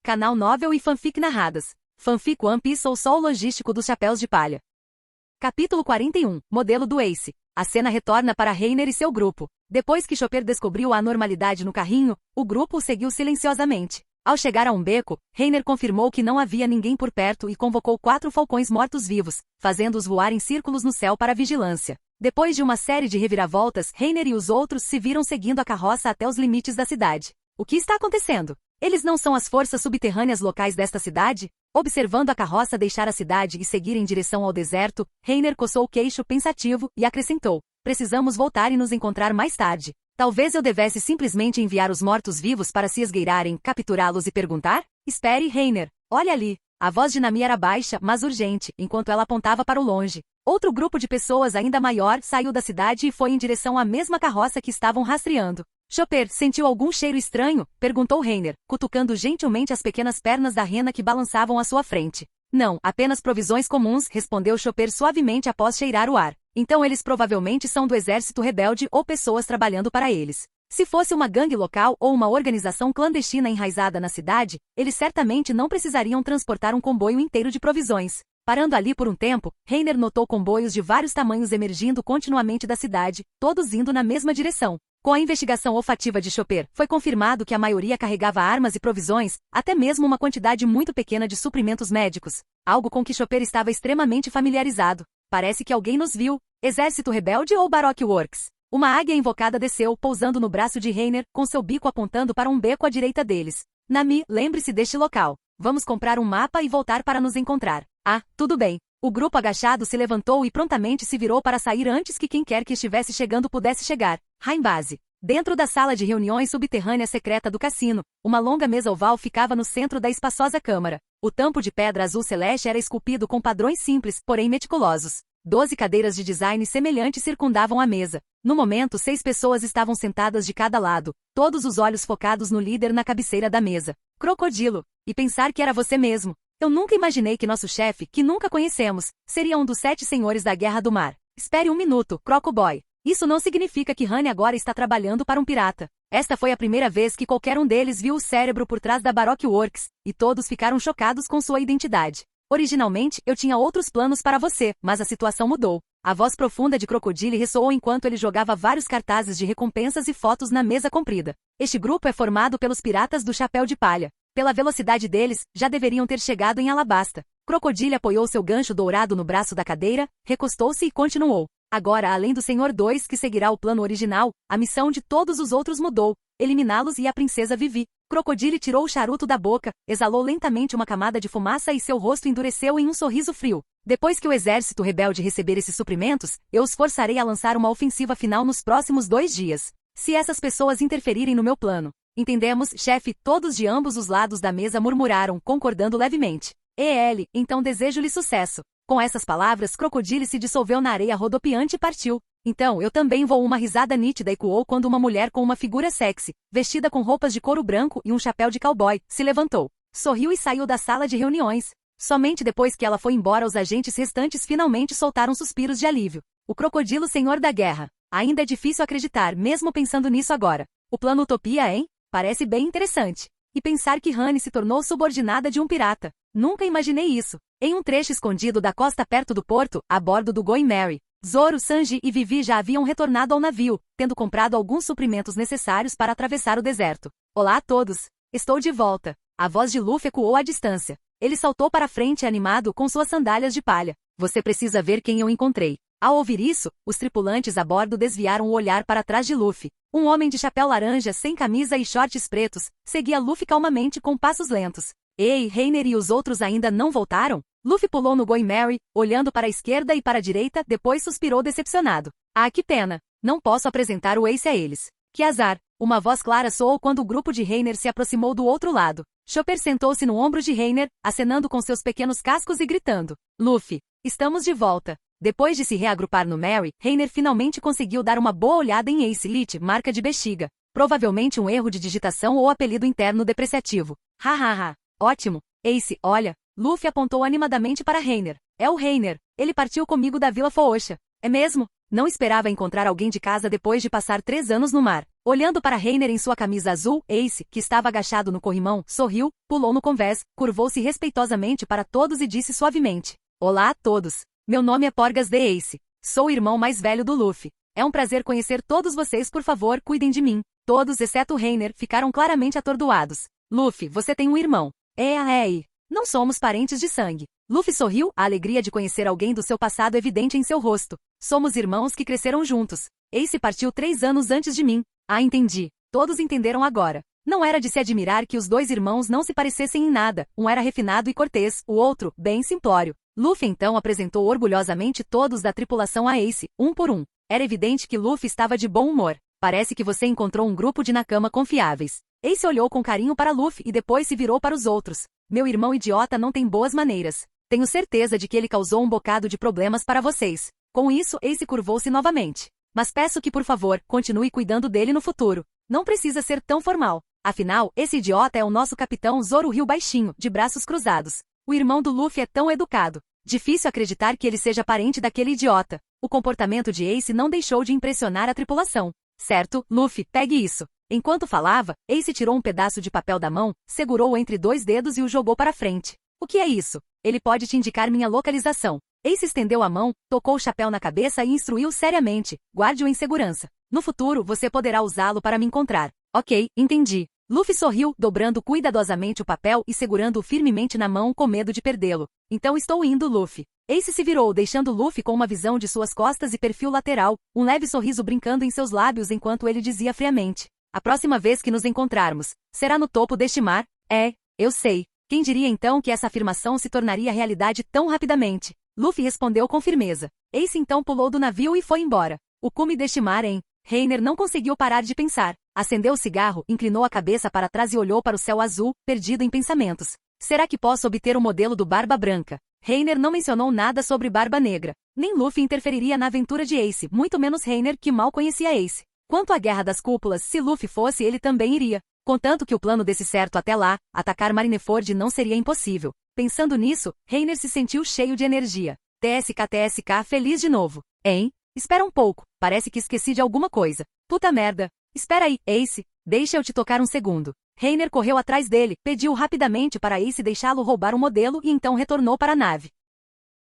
Canal Novel e Fanfic narradas. Fanfic One Piece ou Sol Logístico dos Chapéus de Palha. Capítulo 41. Modelo do Ace. A cena retorna para Reiner e seu grupo. Depois que Chopper descobriu a anormalidade no carrinho, o grupo o seguiu silenciosamente. Ao chegar a um beco, Reiner confirmou que não havia ninguém por perto e convocou 4 falcões mortos-vivos, fazendo-os voar em círculos no céu para vigilância. Depois de uma série de reviravoltas, Reiner e os outros se viram seguindo a carroça até os limites da cidade. O que está acontecendo? Eles não são as forças subterrâneas locais desta cidade? Observando a carroça deixar a cidade e seguir em direção ao deserto, Reiner coçou o queixo pensativo e acrescentou: precisamos voltar e nos encontrar mais tarde. Talvez eu devesse simplesmente enviar os mortos-vivos para se esgueirarem, capturá-los e perguntar? Espere, Reiner. Olha ali. A voz de Nami era baixa, mas urgente, enquanto ela apontava para o longe. Outro grupo de pessoas ainda maior saiu da cidade e foi em direção à mesma carroça que estavam rastreando. Chopper, sentiu algum cheiro estranho? Perguntou Reiner, cutucando gentilmente as pequenas pernas da rena que balançavam à sua frente. Não, apenas provisões comuns, respondeu Chopper suavemente após cheirar o ar. Então eles provavelmente são do exército rebelde ou pessoas trabalhando para eles. Se fosse uma gangue local ou uma organização clandestina enraizada na cidade, eles certamente não precisariam transportar um comboio inteiro de provisões. Parando ali por um tempo, Reiner notou comboios de vários tamanhos emergindo continuamente da cidade, todos indo na mesma direção. Com a investigação olfativa de Chopper, foi confirmado que a maioria carregava armas e provisões, até mesmo uma quantidade muito pequena de suprimentos médicos, algo com que Chopper estava extremamente familiarizado. Parece que alguém nos viu. Exército Rebelde ou Baroque Works? Uma águia invocada desceu, pousando no braço de Reiner, com seu bico apontando para um beco à direita deles. Nami, lembre-se deste local. Vamos comprar um mapa e voltar para nos encontrar. Ah, tudo bem. O grupo agachado se levantou e prontamente se virou para sair antes que quem quer que estivesse chegando pudesse chegar. Raimbase. Dentro da sala de reuniões subterrânea secreta do cassino, uma longa mesa oval ficava no centro da espaçosa câmara. O tampo de pedra azul celeste era esculpido com padrões simples, porém meticulosos. 12 cadeiras de design semelhante circundavam a mesa. No momento, 6 pessoas estavam sentadas de cada lado, todos os olhos focados no líder na cabeceira da mesa. Crocodilo. E pensar que era você mesmo. Eu nunca imaginei que nosso chefe, que nunca conhecemos, seria um dos 7 senhores da Guerra do Mar. Espere um minuto, Crocoboy. Isso não significa que Honey agora está trabalhando para um pirata. Esta foi a primeira vez que qualquer um deles viu o cérebro por trás da Baroque Works, e todos ficaram chocados com sua identidade. Originalmente, eu tinha outros planos para você, mas a situação mudou. A voz profunda de Crocodile ressoou enquanto ele jogava vários cartazes de recompensas e fotos na mesa comprida. Este grupo é formado pelos piratas do Chapéu de Palha. Pela velocidade deles, já deveriam ter chegado em Alabasta. Crocodile apoiou seu gancho dourado no braço da cadeira, recostou-se e continuou. Agora, além do Senhor 2 que seguirá o plano original, a missão de todos os outros mudou. Eliminá-los e a princesa Vivi. Crocodile tirou o charuto da boca, exalou lentamente uma camada de fumaça e seu rosto endureceu em um sorriso frio. Depois que o exército rebelde receber esses suprimentos, eu os forçarei a lançar uma ofensiva final nos próximos 2 dias. Se essas pessoas interferirem no meu plano. Entendemos, chefe, todos de ambos os lados da mesa murmuraram, concordando levemente. Então desejo-lhe sucesso. Com essas palavras, Crocodile se dissolveu na areia rodopiante e partiu. Então, eu também vou. Uma risada nítida ecoou quando uma mulher com uma figura sexy, vestida com roupas de couro branco e um chapéu de cowboy, se levantou. Sorriu e saiu da sala de reuniões. Somente depois que ela foi embora os agentes restantes finalmente soltaram suspiros de alívio. O Crocodilo Senhor da Guerra. Ainda é difícil acreditar, mesmo pensando nisso agora. O plano Utopia, hein? Parece bem interessante. E pensar que Honey se tornou subordinada de um pirata. Nunca imaginei isso. Em um trecho escondido da costa perto do porto, a bordo do Going Merry, Zoro, Sanji e Vivi já haviam retornado ao navio, tendo comprado alguns suprimentos necessários para atravessar o deserto. Olá a todos. Estou de volta. A voz de Luffy ecoou à distância. Ele saltou para frente animado com suas sandálias de palha. Você precisa ver quem eu encontrei. Ao ouvir isso, os tripulantes a bordo desviaram o olhar para trás de Luffy. Um homem de chapéu laranja sem camisa e shorts pretos, seguia Luffy calmamente com passos lentos. Ei, Reiner e os outros ainda não voltaram? Luffy pulou no Going Merry, olhando para a esquerda e para a direita, depois suspirou decepcionado. Ah, que pena. Não posso apresentar o Ace a eles. Que azar. Uma voz clara soou quando o grupo de Reiner se aproximou do outro lado. Chopper sentou-se no ombro de Reiner, acenando com seus pequenos cascos e gritando. Luffy, estamos de volta. Depois de se reagrupar no Merry, Reiner finalmente conseguiu dar uma boa olhada em Ace Lit, marca de bexiga. Provavelmente um erro de digitação ou apelido interno depreciativo. Hahaha. Ótimo. Ace, olha. Luffy apontou animadamente para Reiner. É o Reiner. Ele partiu comigo da Vila Foosha. É mesmo? Não esperava encontrar alguém de casa depois de passar 3 anos no mar. Olhando para Reiner em sua camisa azul, Ace, que estava agachado no corrimão, sorriu, pulou no convés, curvou-se respeitosamente para todos e disse suavemente: Olá a todos. Meu nome é Porgas de Ace. Sou o irmão mais velho do Luffy. É um prazer conhecer todos vocês, por favor, cuidem de mim. Todos, exceto Reiner, ficaram claramente atordoados. Luffy, você tem um irmão. Não somos parentes de sangue. Luffy sorriu, a alegria de conhecer alguém do seu passado evidente em seu rosto. Somos irmãos que cresceram juntos. Ace partiu 3 anos antes de mim. Ah, entendi. Todos entenderam agora. Não era de se admirar que os dois irmãos não se parecessem em nada. Um era refinado e cortês, o outro, bem simplório. Luffy então apresentou orgulhosamente todos da tripulação a Ace, um por um. Era evidente que Luffy estava de bom humor. Parece que você encontrou um grupo de Nakama confiáveis. Ace olhou com carinho para Luffy e depois se virou para os outros. Meu irmão idiota não tem boas maneiras. Tenho certeza de que ele causou um bocado de problemas para vocês. Com isso, Ace curvou-se novamente. Mas peço que, por favor, continue cuidando dele no futuro. Não precisa ser tão formal. Afinal, esse idiota é o nosso capitão Zoro Rio baixinho, de braços cruzados. O irmão do Luffy é tão educado. Difícil acreditar que ele seja parente daquele idiota. O comportamento de Ace não deixou de impressionar a tripulação. Certo, Luffy, pegue isso. Enquanto falava, Ace tirou um pedaço de papel da mão, segurou-o entre 2 dedos e o jogou para frente. O que é isso? Ele pode te indicar minha localização. Ace estendeu a mão, tocou o chapéu na cabeça e instruiu seriamente: guarde-o em segurança. No futuro, você poderá usá-lo para me encontrar. Ok, entendi. Luffy sorriu, dobrando cuidadosamente o papel e segurando-o firmemente na mão com medo de perdê-lo. Então estou indo, Luffy. Ace se virou, deixando Luffy com uma visão de suas costas e perfil lateral, um leve sorriso brincando em seus lábios enquanto ele dizia friamente: a próxima vez que nos encontrarmos, será no topo deste mar? Eu sei. Quem diria então que essa afirmação se tornaria realidade tão rapidamente? Luffy respondeu com firmeza. Ace então pulou do navio e foi embora. O cume deste mar, hein? Reiner não conseguiu parar de pensar. Acendeu o cigarro, inclinou a cabeça para trás e olhou para o céu azul, perdido em pensamentos. Será que posso obter o modelo do Barba Branca? Reiner não mencionou nada sobre Barba Negra. Nem Luffy interferiria na aventura de Ace, muito menos Reiner, que mal conhecia Ace. Quanto à Guerra das Cúpulas, se Luffy fosse, ele também iria. Contanto que o plano desse certo até lá, atacar Marineford não seria impossível. Pensando nisso, Reiner se sentiu cheio de energia. TSK, feliz de novo. Hein? Espera um pouco, parece que esqueci de alguma coisa. Puta merda. Espera aí, Ace, deixa eu te tocar um segundo. Reiner correu atrás dele, pediu rapidamente para Ace deixá-lo roubar o modelo e então retornou para a nave.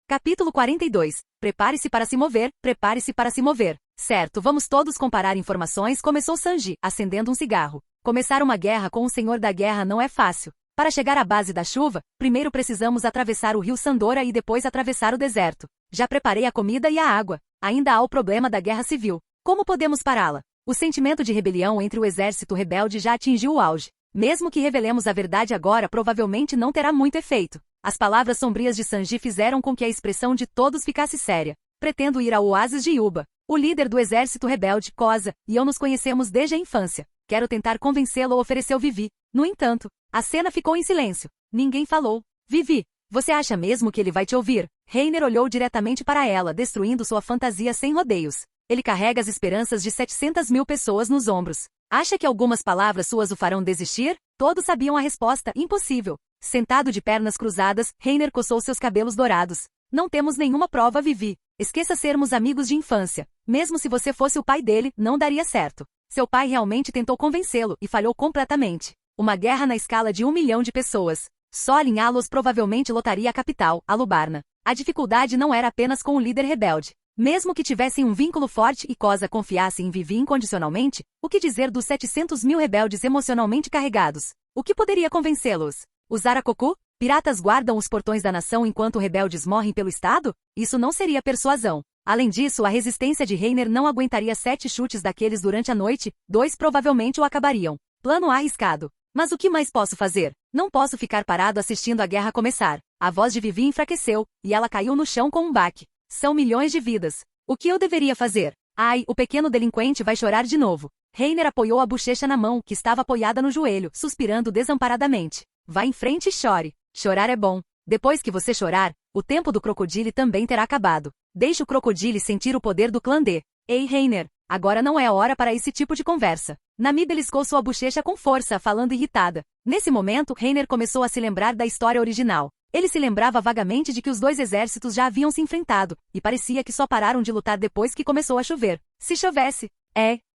Capítulo 42. Prepare-se para se mover, prepare-se para se mover. Certo, vamos todos comparar informações, começou Sanji, acendendo um cigarro. Começar uma guerra com o Senhor da Guerra não é fácil. Para chegar à base da chuva, primeiro precisamos atravessar o rio Sandora e depois atravessar o deserto. Já preparei a comida e a água. Ainda há o problema da guerra civil. Como podemos pará-la? O sentimento de rebelião entre o exército rebelde já atingiu o auge. Mesmo que revelemos a verdade agora, provavelmente não terá muito efeito. As palavras sombrias de Sanji fizeram com que a expressão de todos ficasse séria. Pretendo ir ao oásis de Yuba. O líder do exército rebelde, Koza, e eu nos conhecemos desde a infância. Quero tentar convencê-lo, ofereceu Vivi. No entanto, a cena ficou em silêncio. Ninguém falou. Vivi, você acha mesmo que ele vai te ouvir? Reiner olhou diretamente para ela, destruindo sua fantasia sem rodeios. Ele carrega as esperanças de 700.000 pessoas nos ombros. Acha que algumas palavras suas o farão desistir? Todos sabiam a resposta, impossível. Sentado de pernas cruzadas, Reiner coçou seus cabelos dourados. Não temos nenhuma prova, Vivi. Esqueça sermos amigos de infância. Mesmo se você fosse o pai dele, não daria certo. Seu pai realmente tentou convencê-lo e falhou completamente. Uma guerra na escala de 1 milhão de pessoas. Só alinhá-los provavelmente lotaria a capital, Alubarna. A dificuldade não era apenas com o líder rebelde. Mesmo que tivessem um vínculo forte e Koza confiasse em Vivi incondicionalmente, o que dizer dos 700.000 rebeldes emocionalmente carregados? O que poderia convencê-los? Usar a Koku? Piratas guardam os portões da nação enquanto rebeldes morrem pelo Estado? Isso não seria persuasão. Além disso, a resistência de Reiner não aguentaria 7 chutes daqueles durante a noite, 2 provavelmente o acabariam. Plano arriscado. Mas o que mais posso fazer? Não posso ficar parado assistindo a guerra começar. A voz de Vivi enfraqueceu, e ela caiu no chão com um baque. São milhões de vidas. O que eu deveria fazer? Ai, o pequeno delinquente vai chorar de novo. Reiner apoiou a bochecha na mão, que estava apoiada no joelho, suspirando desamparadamente. Vá em frente e chore. Chorar é bom. Depois que você chorar, o tempo do crocodile também terá acabado. Deixe o crocodile sentir o poder do clã D. Ei, Reiner, agora não é a hora para esse tipo de conversa. Nami beliscou sua bochecha com força, falando irritada. Nesse momento, Reiner começou a se lembrar da história original. Ele se lembrava vagamente de que os dois exércitos já haviam se enfrentado, e parecia que só pararam de lutar depois que começou a chover. Se chovesse.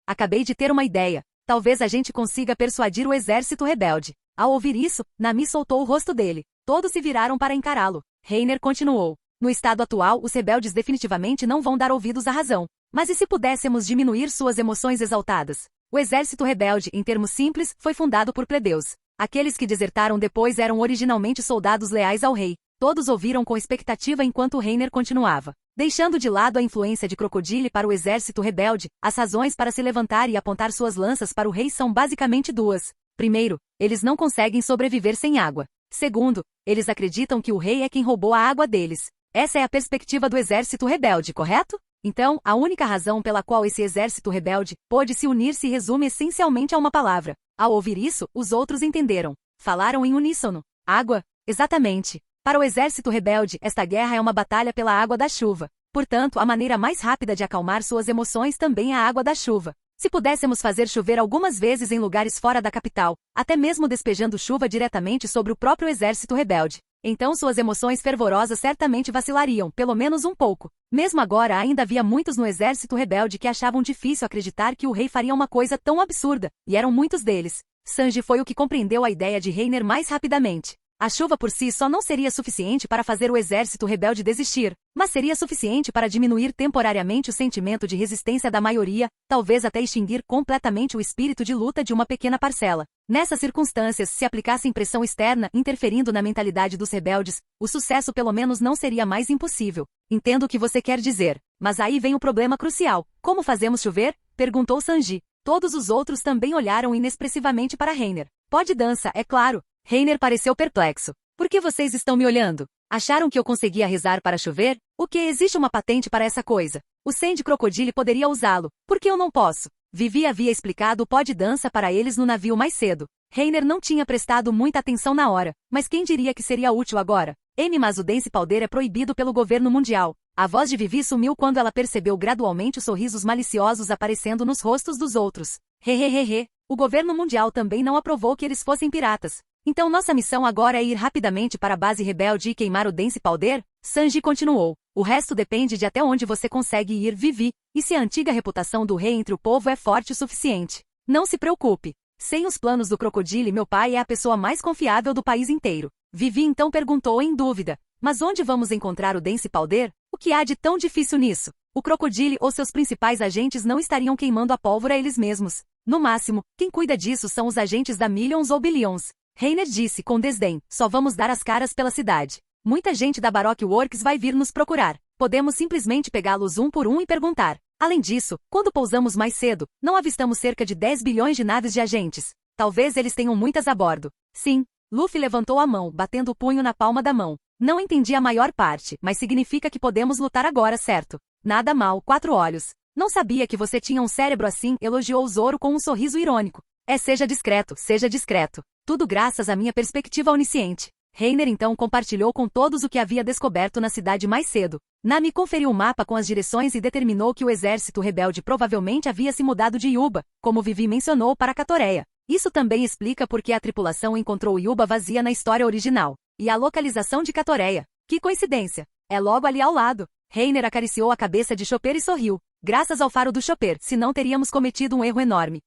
Acabei de ter uma ideia. Talvez a gente consiga persuadir o exército rebelde. Ao ouvir isso, Nami soltou o rosto dele. Todos se viraram para encará-lo. Reiner continuou. No estado atual, os rebeldes definitivamente não vão dar ouvidos à razão. Mas e se pudéssemos diminuir suas emoções exaltadas? O exército rebelde, em termos simples, foi fundado por plebeus. Aqueles que desertaram depois eram originalmente soldados leais ao rei. Todos ouviram com expectativa enquanto Reiner continuava. Deixando de lado a influência de Crocodile para o exército rebelde, as razões para se levantar e apontar suas lanças para o rei são basicamente duas. Primeiro, eles não conseguem sobreviver sem água. Segundo, eles acreditam que o rei é quem roubou a água deles. Essa é a perspectiva do exército rebelde, correto? Então, a única razão pela qual esse exército rebelde pôde se unir se resume essencialmente a uma palavra. Ao ouvir isso, os outros entenderam. Falaram em uníssono. Água? Exatamente. Para o exército rebelde, esta guerra é uma batalha pela água da chuva. Portanto, a maneira mais rápida de acalmar suas emoções também é a água da chuva. Se pudéssemos fazer chover algumas vezes em lugares fora da capital, até mesmo despejando chuva diretamente sobre o próprio exército rebelde, então suas emoções fervorosas certamente vacilariam, pelo menos um pouco. Mesmo agora ainda havia muitos no exército rebelde que achavam difícil acreditar que o rei faria uma coisa tão absurda, e eram muitos deles. Sanji foi o que compreendeu a ideia de Reiner mais rapidamente. A chuva por si só não seria suficiente para fazer o exército rebelde desistir, mas seria suficiente para diminuir temporariamente o sentimento de resistência da maioria, talvez até extinguir completamente o espírito de luta de uma pequena parcela. Nessas circunstâncias, se aplicassem pressão externa interferindo na mentalidade dos rebeldes, o sucesso pelo menos não seria mais impossível. Entendo o que você quer dizer, mas aí vem o problema crucial. Como fazemos chover? Perguntou Sanji. Todos os outros também olharam inexpressivamente para Reiner. Pode dança, é claro. Reiner pareceu perplexo. Por que vocês estão me olhando? Acharam que eu conseguia rezar para chover? O que existe uma patente para essa coisa? O Sandy Crocodile poderia usá-lo. Por que eu não posso? Vivi havia explicado o pó de dança para eles no navio mais cedo. Reiner não tinha prestado muita atenção na hora, mas quem diria que seria útil agora? Mas o dance powder é proibido pelo governo mundial. A voz de Vivi sumiu quando ela percebeu gradualmente os sorrisos maliciosos aparecendo nos rostos dos outros. Hehehehe. O governo mundial também não aprovou que eles fossem piratas. Então nossa missão agora é ir rapidamente para a base rebelde e queimar o dance powder? Sanji continuou. O resto depende de até onde você consegue ir, Vivi, e se a antiga reputação do rei entre o povo é forte o suficiente. Não se preocupe. Sem os planos do Crocodile, meu pai é a pessoa mais confiável do país inteiro. Vivi então perguntou em dúvida. Mas onde vamos encontrar o dance powder? O que há de tão difícil nisso? O Crocodile ou seus principais agentes não estariam queimando a pólvora eles mesmos. No máximo, quem cuida disso são os agentes da Millions ou Billions. Reiner disse com desdém, só vamos dar as caras pela cidade. Muita gente da Baroque Works vai vir nos procurar. Podemos simplesmente pegá-los um por um e perguntar. Além disso, quando pousamos mais cedo, não avistamos cerca de 10 bilhões de naves de agentes. Talvez eles tenham muitas a bordo. Sim. Luffy levantou a mão, batendo o punho na palma da mão. Não entendi a maior parte, mas significa que podemos lutar agora, certo? Nada mal, 4 olhos. Não sabia que você tinha um cérebro assim, elogiou Zoro com um sorriso irônico. Seja discreto, seja discreto. Tudo graças à minha perspectiva onisciente. Reiner então compartilhou com todos o que havia descoberto na cidade mais cedo. Nami conferiu o mapa com as direções e determinou que o exército rebelde provavelmente havia se mudado de Yuba, como Vivi mencionou, para Catoreia. Isso também explica por que a tripulação encontrou Yuba vazia na história original. E a localização de Catoreia. Que coincidência! É logo ali ao lado. Reiner acariciou a cabeça de Chopper e sorriu. Graças ao faro do Chopper, senão teríamos cometido um erro enorme.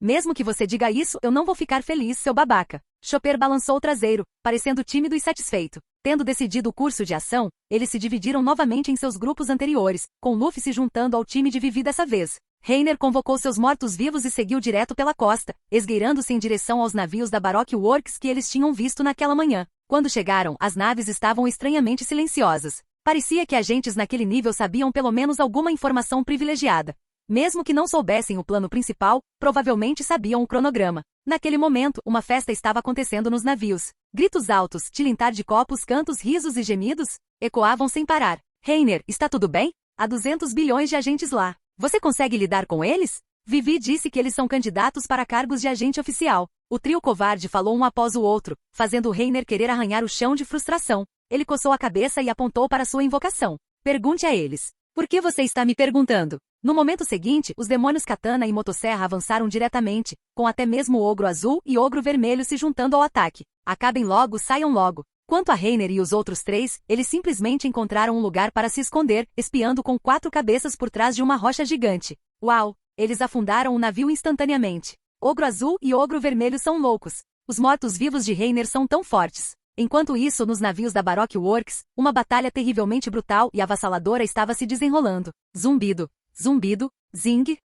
Mesmo que você diga isso, eu não vou ficar feliz, seu babaca. Chopper balançou o traseiro, parecendo tímido e satisfeito. Tendo decidido o curso de ação, eles se dividiram novamente em seus grupos anteriores, com Luffy se juntando ao time de Vivi dessa vez. Reiner convocou seus mortos-vivos e seguiu direto pela costa, esgueirando-se em direção aos navios da Baroque Works que eles tinham visto naquela manhã. Quando chegaram, as naves estavam estranhamente silenciosas. Parecia que agentes naquele nível sabiam pelo menos alguma informação privilegiada. Mesmo que não soubessem o plano principal, provavelmente sabiam o cronograma. Naquele momento, uma festa estava acontecendo nos navios. Gritos altos, tilintar de copos, cantos, risos e gemidos ecoavam sem parar. Reiner, está tudo bem? Há 200 bilhões de agentes lá. Você consegue lidar com eles? Vivi disse que eles são candidatos para cargos de agente oficial. O trio covarde falou um após o outro, fazendo Reiner querer arranhar o chão de frustração. Ele coçou a cabeça e apontou para sua invocação. Pergunte a eles. Por que você está me perguntando? No momento seguinte, os demônios Katana e Motosserra avançaram diretamente, com até mesmo o Ogro Azul e Ogro Vermelho se juntando ao ataque. Acabem logo, saiam logo. Quanto a Reiner e os outros 3, eles simplesmente encontraram um lugar para se esconder, espiando com 4 cabeças por trás de uma rocha gigante. Uau! Eles afundaram o navio instantaneamente. Ogro Azul e Ogro Vermelho são loucos. Os mortos-vivos de Reiner são tão fortes. Enquanto isso, nos navios da Baroque Works, uma batalha terrivelmente brutal e avassaladora estava se desenrolando. Zumbido, zumbido, zing.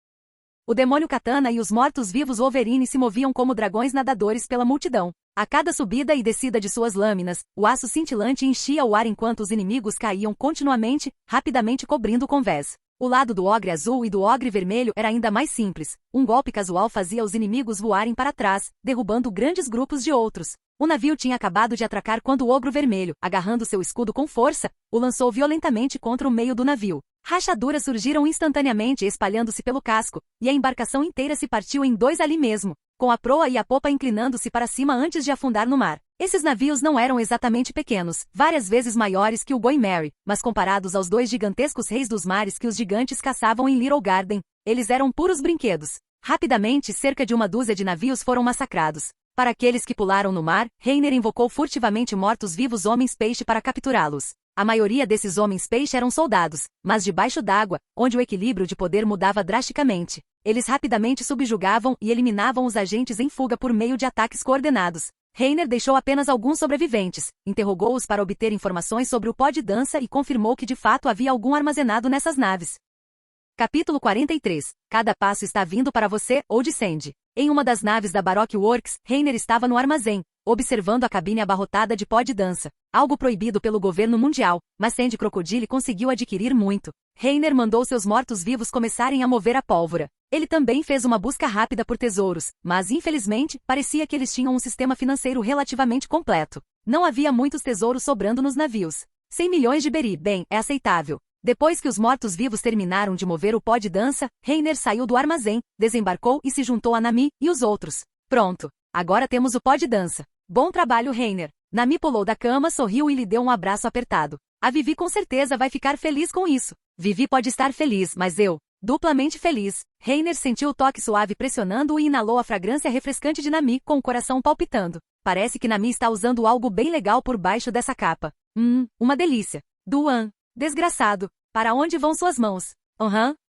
O demônio Katana e os mortos-vivos Wolverine se moviam como dragões nadadores pela multidão. A cada subida e descida de suas lâminas, o aço cintilante enchia o ar enquanto os inimigos caíam continuamente, rapidamente cobrindo o convés. O lado do Ogre Azul e do Ogre Vermelho era ainda mais simples. Um golpe casual fazia os inimigos voarem para trás, derrubando grandes grupos de outros. O navio tinha acabado de atracar quando o Ogro Vermelho, agarrando seu escudo com força, o lançou violentamente contra o meio do navio. Rachaduras surgiram instantaneamente espalhando-se pelo casco, e a embarcação inteira se partiu em dois ali mesmo, com a proa e a popa inclinando-se para cima antes de afundar no mar. Esses navios não eram exatamente pequenos, várias vezes maiores que o Going Merry, mas comparados aos dois gigantescos reis dos mares que os gigantes caçavam em Little Garden, eles eram puros brinquedos. Rapidamente, cerca de uma dúzia de navios foram massacrados. Para aqueles que pularam no mar, Reiner invocou furtivamente mortos-vivos homens-peixe para capturá-los. A maioria desses homens-peixe eram soldados, mas debaixo d'água, onde o equilíbrio de poder mudava drasticamente. Eles rapidamente subjugavam e eliminavam os agentes em fuga por meio de ataques coordenados. Reiner deixou apenas alguns sobreviventes, interrogou-os para obter informações sobre o pó de dança e confirmou que de fato havia algum armazenado nessas naves. Capítulo 43. Cada passo está vindo para você, ou de Sandy. Em uma das naves da Baroque Works, Reiner estava no armazém, observando a cabine abarrotada de pó de dança. Algo proibido pelo governo mundial, mas Sandy Crocodile conseguiu adquirir muito. Reiner mandou seus mortos-vivos começarem a mover a pólvora. Ele também fez uma busca rápida por tesouros, mas infelizmente, parecia que eles tinham um sistema financeiro relativamente completo. Não havia muitos tesouros sobrando nos navios. 100 milhões de beri, bem, é aceitável. Depois que os mortos-vivos terminaram de mover o pó de dança, Reiner saiu do armazém, desembarcou e se juntou a Nami e os outros. Pronto, agora temos o pó de dança. Bom trabalho, Reiner. Nami pulou da cama, sorriu e lhe deu um abraço apertado. A Vivi com certeza vai ficar feliz com isso. Vivi pode estar feliz, mas eu, duplamente feliz. Reiner sentiu o toque suave pressionando-o e inalou a fragrância refrescante de Nami com o coração palpitando. Parece que Nami está usando algo bem legal por baixo dessa capa. Uma delícia. Duan. Desgraçado. Para onde vão suas mãos?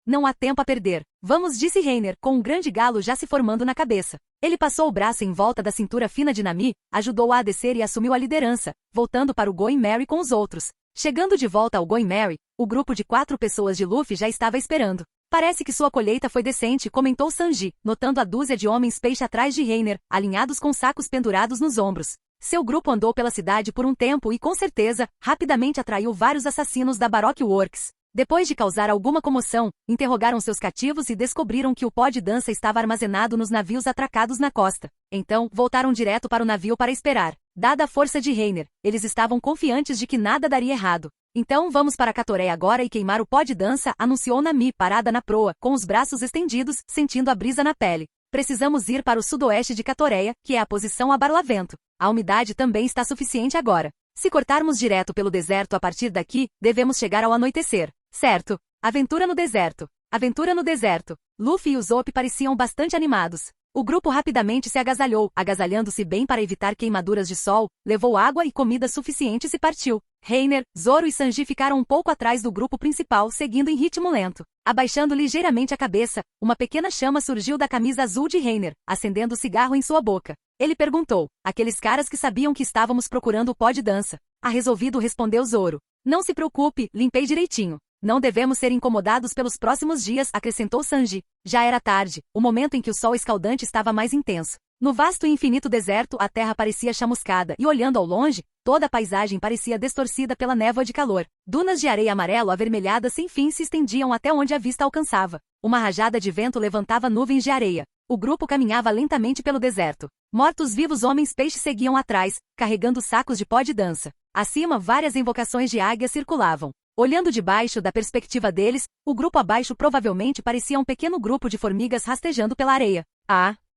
Não há tempo a perder. Vamos, disse Reiner, com um grande galo já se formando na cabeça. Ele passou o braço em volta da cintura fina de Nami, ajudou-a a descer e assumiu a liderança, voltando para o Going Merry com os outros. Chegando de volta ao Going Merry, o grupo de 4 pessoas de Luffy já estava esperando. Parece que sua colheita foi decente, comentou Sanji, notando a dúzia de homens peixe atrás de Reiner, alinhados com sacos pendurados nos ombros. Seu grupo andou pela cidade por um tempo e, com certeza, rapidamente atraiu vários assassinos da Baroque Works. Depois de causar alguma comoção, interrogaram seus cativos e descobriram que o pó de dança estava armazenado nos navios atracados na costa. Então, voltaram direto para o navio para esperar. Dada a força de Reiner, eles estavam confiantes de que nada daria errado. Então vamos para Catoré agora e queimar o pó de dança, anunciou Nami parada na proa, com os braços estendidos, sentindo a brisa na pele. Precisamos ir para o sudoeste de Catoreia, que é a posição a Barlavento. A umidade também está suficiente agora. Se cortarmos direto pelo deserto a partir daqui, devemos chegar ao anoitecer. Certo. Aventura no deserto. Aventura no deserto. Luffy e Usopp pareciam bastante animados. O grupo rapidamente se agasalhou, agasalhando-se bem para evitar queimaduras de sol, levou água e comida suficientes e partiu. Reiner, Zoro e Sanji ficaram um pouco atrás do grupo principal, seguindo em ritmo lento. Abaixando ligeiramente a cabeça, uma pequena chama surgiu da camisa azul de Reiner, acendendo o cigarro em sua boca. Ele perguntou, aqueles caras que sabiam que estávamos procurando o pó de dança. Resolvido, respondeu Zoro. Não se preocupe, limpei direitinho. Não devemos ser incomodados pelos próximos dias, acrescentou Sanji. Já era tarde, o momento em que o sol escaldante estava mais intenso. No vasto e infinito deserto, a terra parecia chamuscada e, olhando ao longe, toda a paisagem parecia distorcida pela névoa de calor. Dunas de areia amarelo-avermelhada sem fim se estendiam até onde a vista alcançava. Uma rajada de vento levantava nuvens de areia. O grupo caminhava lentamente pelo deserto. Mortos-vivos homens-peixe seguiam atrás, carregando sacos de pó de dança. Acima, várias invocações de águia circulavam. Olhando de baixo da perspectiva deles, o grupo abaixo provavelmente parecia um pequeno grupo de formigas rastejando pela areia.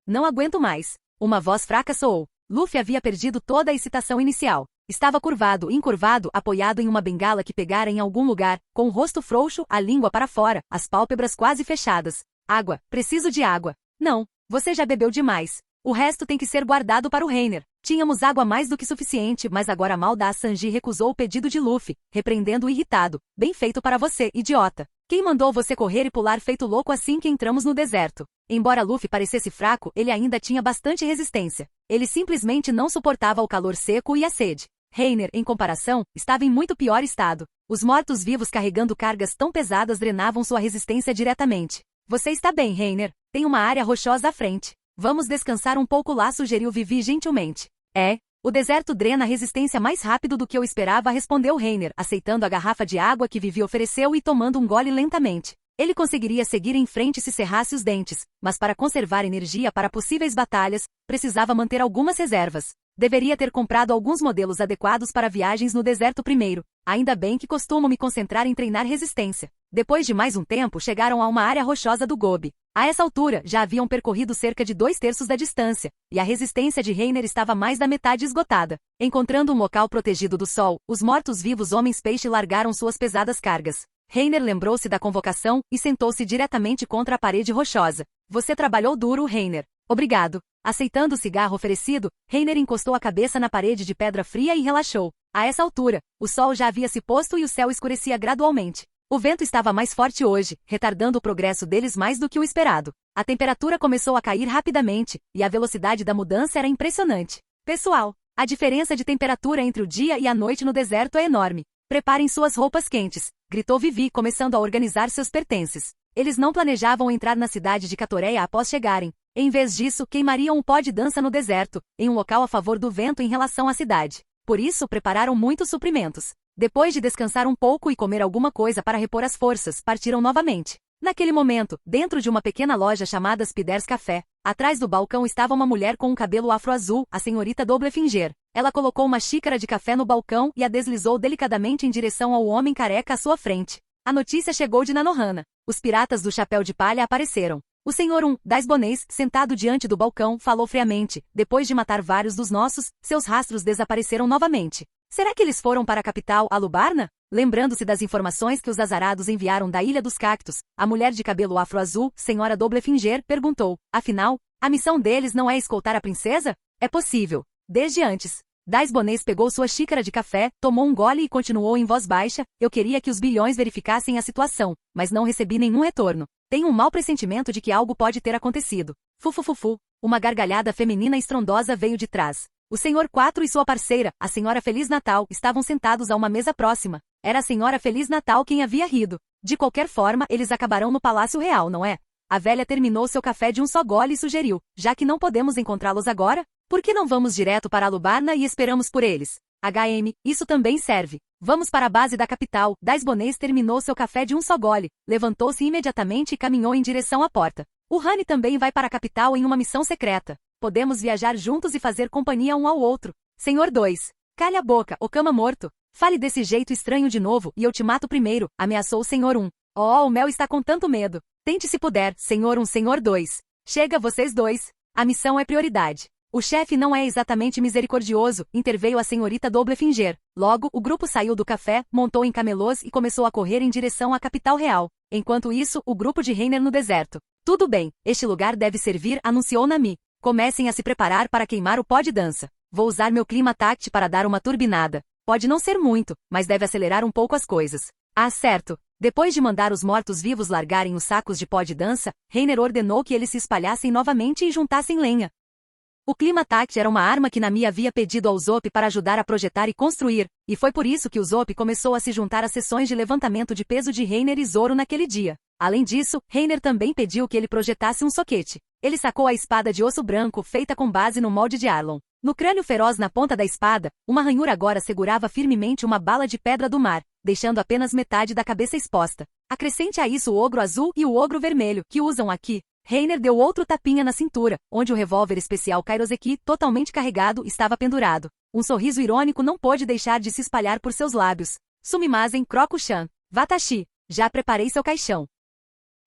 Não aguento mais. Uma voz fraca soou. Luffy havia perdido toda a excitação inicial. Estava curvado, encurvado, apoiado em uma bengala que pegara em algum lugar, com o rosto frouxo, a língua para fora, as pálpebras quase fechadas. Água, preciso de água. Não, você já bebeu demais. O resto tem que ser guardado para o Reiner. Tínhamos água mais do que suficiente, mas agora Malda Sanji recusou o pedido de Luffy, repreendendo-o irritado. Bem feito para você, idiota. Quem mandou você correr e pular feito louco assim que entramos no deserto? Embora Luffy parecesse fraco, ele ainda tinha bastante resistência. Ele simplesmente não suportava o calor seco e a sede. Reiner, em comparação, estava em muito pior estado. Os mortos-vivos carregando cargas tão pesadas drenavam sua resistência diretamente. Você está bem, Reiner. Tem uma área rochosa à frente. Vamos descansar um pouco lá, sugeriu Vivi gentilmente. O deserto drena a resistência mais rápido do que eu esperava, respondeu Reiner, aceitando a garrafa de água que Vivi ofereceu e tomando um gole lentamente. Ele conseguiria seguir em frente se cerrasse os dentes, mas para conservar energia para possíveis batalhas, precisava manter algumas reservas. Deveria ter comprado alguns modelos adequados para viagens no deserto primeiro. Ainda bem que costumo me concentrar em treinar resistência. Depois de mais um tempo, chegaram a uma área rochosa do Gobi. A essa altura, já haviam percorrido cerca de 2/3 da distância, e a resistência de Reiner estava mais da metade esgotada. Encontrando um local protegido do sol, os mortos-vivos homens-peixe largaram suas pesadas cargas. Reiner lembrou-se da convocação e sentou-se diretamente contra a parede rochosa. Você trabalhou duro, Reiner. Obrigado. Aceitando o cigarro oferecido, Reiner encostou a cabeça na parede de pedra fria e relaxou. A essa altura, o sol já havia se posto e o céu escurecia gradualmente. O vento estava mais forte hoje, retardando o progresso deles mais do que o esperado. A temperatura começou a cair rapidamente, e a velocidade da mudança era impressionante. Pessoal, a diferença de temperatura entre o dia e a noite no deserto é enorme. Preparem suas roupas quentes, gritou Vivi, começando a organizar seus pertences. Eles não planejavam entrar na cidade de Catoreia após chegarem. Em vez disso, queimariam um pó de dança no deserto, em um local a favor do vento em relação à cidade. Por isso, prepararam muitos suprimentos. Depois de descansar um pouco e comer alguma coisa para repor as forças, partiram novamente. Naquele momento, dentro de uma pequena loja chamada Spiders Café, atrás do balcão estava uma mulher com um cabelo afro-azul, a senhorita Doblefinger. Ela colocou uma xícara de café no balcão e a deslizou delicadamente em direção ao homem careca à sua frente. A notícia chegou de Nanohana. Os piratas do chapéu de palha apareceram. O senhor das bonês, sentado diante do balcão, falou friamente. Depois de matar vários dos nossos, seus rastros desapareceram novamente. Será que eles foram para a capital, Alubarna? Lembrando-se das informações que os azarados enviaram da Ilha dos Cactos, a mulher de cabelo afro-azul, senhora Doblefinger, perguntou. Afinal, a missão deles não é escoltar a princesa? É possível. Desde antes. Das bonês pegou sua xícara de café, tomou um gole e continuou em voz baixa. Eu queria que os bilhões verificassem a situação, mas não recebi nenhum retorno. Tenho um mau pressentimento de que algo pode ter acontecido. Fufufufu. Uma gargalhada feminina estrondosa veio de trás. O Senhor 4 e sua parceira, a Senhora Feliz Natal, estavam sentados a uma mesa próxima. Era a Senhora Feliz Natal quem havia rido. De qualquer forma, eles acabarão no Palácio Real, não é? A velha terminou seu café de um só gole e sugeriu. Já que não podemos encontrá-los agora, por que não vamos direto para Alubarna e esperamos por eles? Isso também serve. Vamos para a base da capital. Das bonês terminou seu café de um só gole, levantou-se imediatamente e caminhou em direção à porta. O Honey também vai para a capital em uma missão secreta. Podemos viajar juntos e fazer companhia um ao outro. Senhor 2. Calha a boca, Okama morto. Fale desse jeito estranho de novo e eu te mato primeiro, ameaçou o Senhor 1. Oh, o Mel está com tanto medo. Tente se puder, Senhor 1, Senhor 2. Chega, vocês dois. A missão é prioridade. O chefe não é exatamente misericordioso, interveio a senhorita Doblefinger. Logo, o grupo saiu do café, montou em camelôs e começou a correr em direção à capital real. Enquanto isso, o grupo de Reiner no deserto. Tudo bem, este lugar deve servir, anunciou Nami. Comecem a se preparar para queimar o pó de dança. Vou usar meu clima tact para dar uma turbinada. Pode não ser muito, mas deve acelerar um pouco as coisas. Ah, certo. Depois de mandar os mortos-vivos largarem os sacos de pó de dança, Reiner ordenou que eles se espalhassem novamente e juntassem lenha. O clima tact era uma arma que Nami havia pedido ao Usopp para ajudar a projetar e construir, e foi por isso que o Usopp começou a se juntar às sessões de levantamento de peso de Reiner e Zoro naquele dia. Além disso, Reiner também pediu que ele projetasse um soquete. Ele sacou a espada de osso branco feita com base no molde de Arlon. No crânio feroz na ponta da espada, uma ranhura agora segurava firmemente uma bala de pedra do mar, deixando apenas metade da cabeça exposta. Acrescente a isso o ogro azul e o ogro vermelho, que usam aqui. Reiner deu outro tapinha na cintura, onde o revólver especial Kairoseki, totalmente carregado, estava pendurado. Um sorriso irônico não pôde deixar de se espalhar por seus lábios. Sumimasen Kroku-chan. Watashi. Já preparei seu caixão.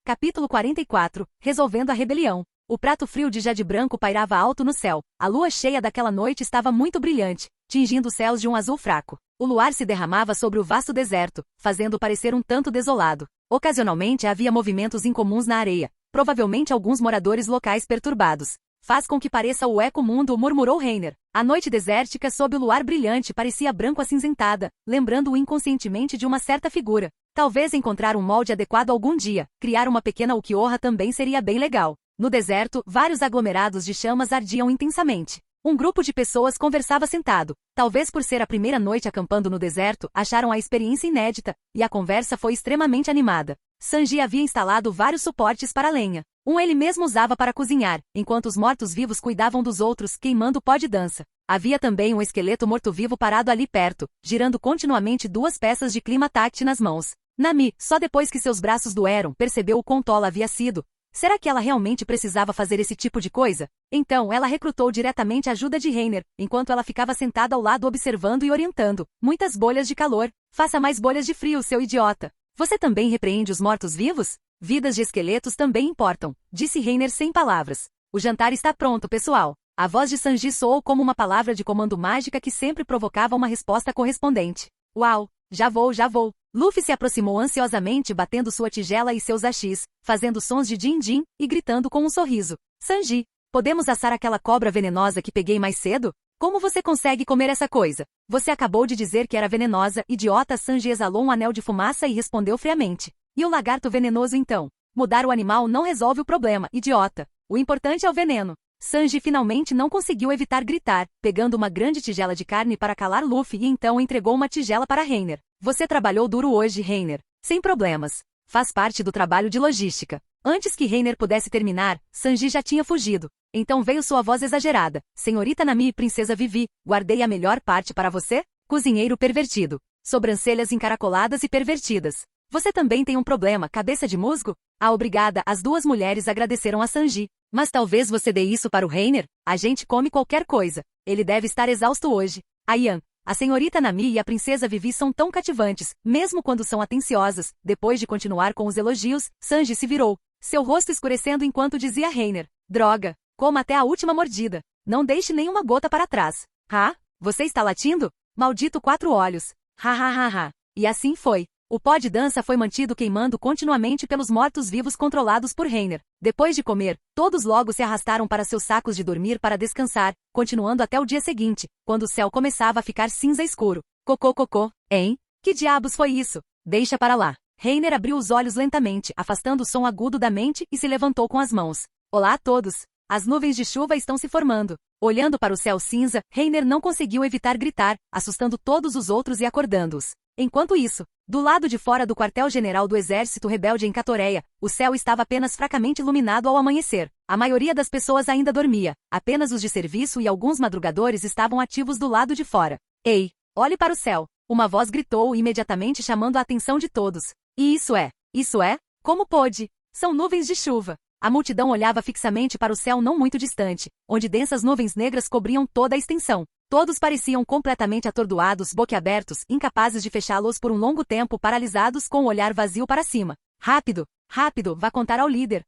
Capítulo 44. Resolvendo a rebelião. O prato frio de jade branco pairava alto no céu. A lua cheia daquela noite estava muito brilhante, tingindo os céus de um azul fraco. O luar se derramava sobre o vasto deserto, fazendo parecer um tanto desolado. Ocasionalmente havia movimentos incomuns na areia, provavelmente alguns moradores locais perturbados. Faz com que pareça o eco-mundo, murmurou Reiner. A noite desértica sob o luar brilhante parecia branco acinzentada, lembrando-o inconscientemente de uma certa figura. Talvez encontrar um molde adequado algum dia, criar uma pequena Ukiyo-ha também seria bem legal. No deserto, vários aglomerados de chamas ardiam intensamente. Um grupo de pessoas conversava sentado. Talvez por ser a primeira noite acampando no deserto, acharam a experiência inédita, e a conversa foi extremamente animada. Sanji havia instalado vários suportes para a lenha. Um ele mesmo usava para cozinhar, enquanto os mortos-vivos cuidavam dos outros, queimando o pó de dança. Havia também um esqueleto morto-vivo parado ali perto, girando continuamente 2 peças de clima-tact nas mãos. Nami, só depois que seus braços doeram, percebeu o quão tola havia sido. Será que ela realmente precisava fazer esse tipo de coisa? Então ela recrutou diretamente a ajuda de Reiner, enquanto ela ficava sentada ao lado observando e orientando. Muitas bolhas de calor. Faça mais bolhas de frio, seu idiota. Você também repreende os mortos-vivos? Vidas de esqueletos também importam, disse Reiner sem palavras. O jantar está pronto, pessoal. A voz de Sanji soou como uma palavra de comando mágica que sempre provocava uma resposta correspondente. Uau! Já vou, já vou. Luffy se aproximou ansiosamente batendo sua tigela e seus hashis, fazendo sons de din-din, e gritando com um sorriso. Sanji, podemos assar aquela cobra venenosa que peguei mais cedo? Como você consegue comer essa coisa? Você acabou de dizer que era venenosa, idiota. Sanji exalou um anel de fumaça e respondeu friamente. E o lagarto venenoso então? Mudar o animal não resolve o problema, idiota. O importante é o veneno. Sanji finalmente não conseguiu evitar gritar, pegando uma grande tigela de carne para calar Luffy e então entregou uma tigela para Reiner. Você trabalhou duro hoje, Reiner. Sem problemas. Faz parte do trabalho de logística. Antes que Reiner pudesse terminar, Sanji já tinha fugido. Então veio sua voz exagerada. Senhorita Nami e Princesa Vivi, guardei a melhor parte para você? Cozinheiro pervertido. Sobrancelhas encaracoladas e pervertidas. Você também tem um problema, cabeça de musgo? Ah, obrigada. As 2 mulheres agradeceram a Sanji. Mas talvez você dê isso para o Reiner? A gente come qualquer coisa. Ele deve estar exausto hoje. Ayan, a senhorita Nami e a princesa Vivi são tão cativantes, mesmo quando são atenciosas. Depois de continuar com os elogios, Sanji se virou, seu rosto escurecendo enquanto dizia a Reiner. Droga, coma até a última mordida. Não deixe nenhuma gota para trás. Ah, você está latindo? Maldito 4 olhos. Ha ha ha ha. E assim foi. O pó de dança foi mantido queimando continuamente pelos mortos-vivos controlados por Reiner. Depois de comer, todos logo se arrastaram para seus sacos de dormir para descansar, continuando até o dia seguinte, quando o céu começava a ficar cinza escuro. Cocô cocô, hein? Que diabos foi isso? Deixa para lá. Reiner abriu os olhos lentamente, afastando o som agudo da mente e se levantou com as mãos. Olá a todos. As nuvens de chuva estão se formando. Olhando para o céu cinza, Reiner não conseguiu evitar gritar, assustando todos os outros e acordando-os. Enquanto isso, do lado de fora do quartel-general do exército rebelde em Catoreia, o céu estava apenas fracamente iluminado ao amanhecer. A maioria das pessoas ainda dormia, apenas os de serviço e alguns madrugadores estavam ativos do lado de fora. Ei, olhe para o céu! Uma voz gritou imediatamente chamando a atenção de todos. E isso é? Como pôde? São nuvens de chuva. A multidão olhava fixamente para o céu não muito distante, onde densas nuvens negras cobriam toda a extensão. Todos pareciam completamente atordoados, boquiabertos, incapazes de fechá-los por um longo tempo, paralisados com o olhar vazio para cima. Rápido, rápido, vá contar ao líder.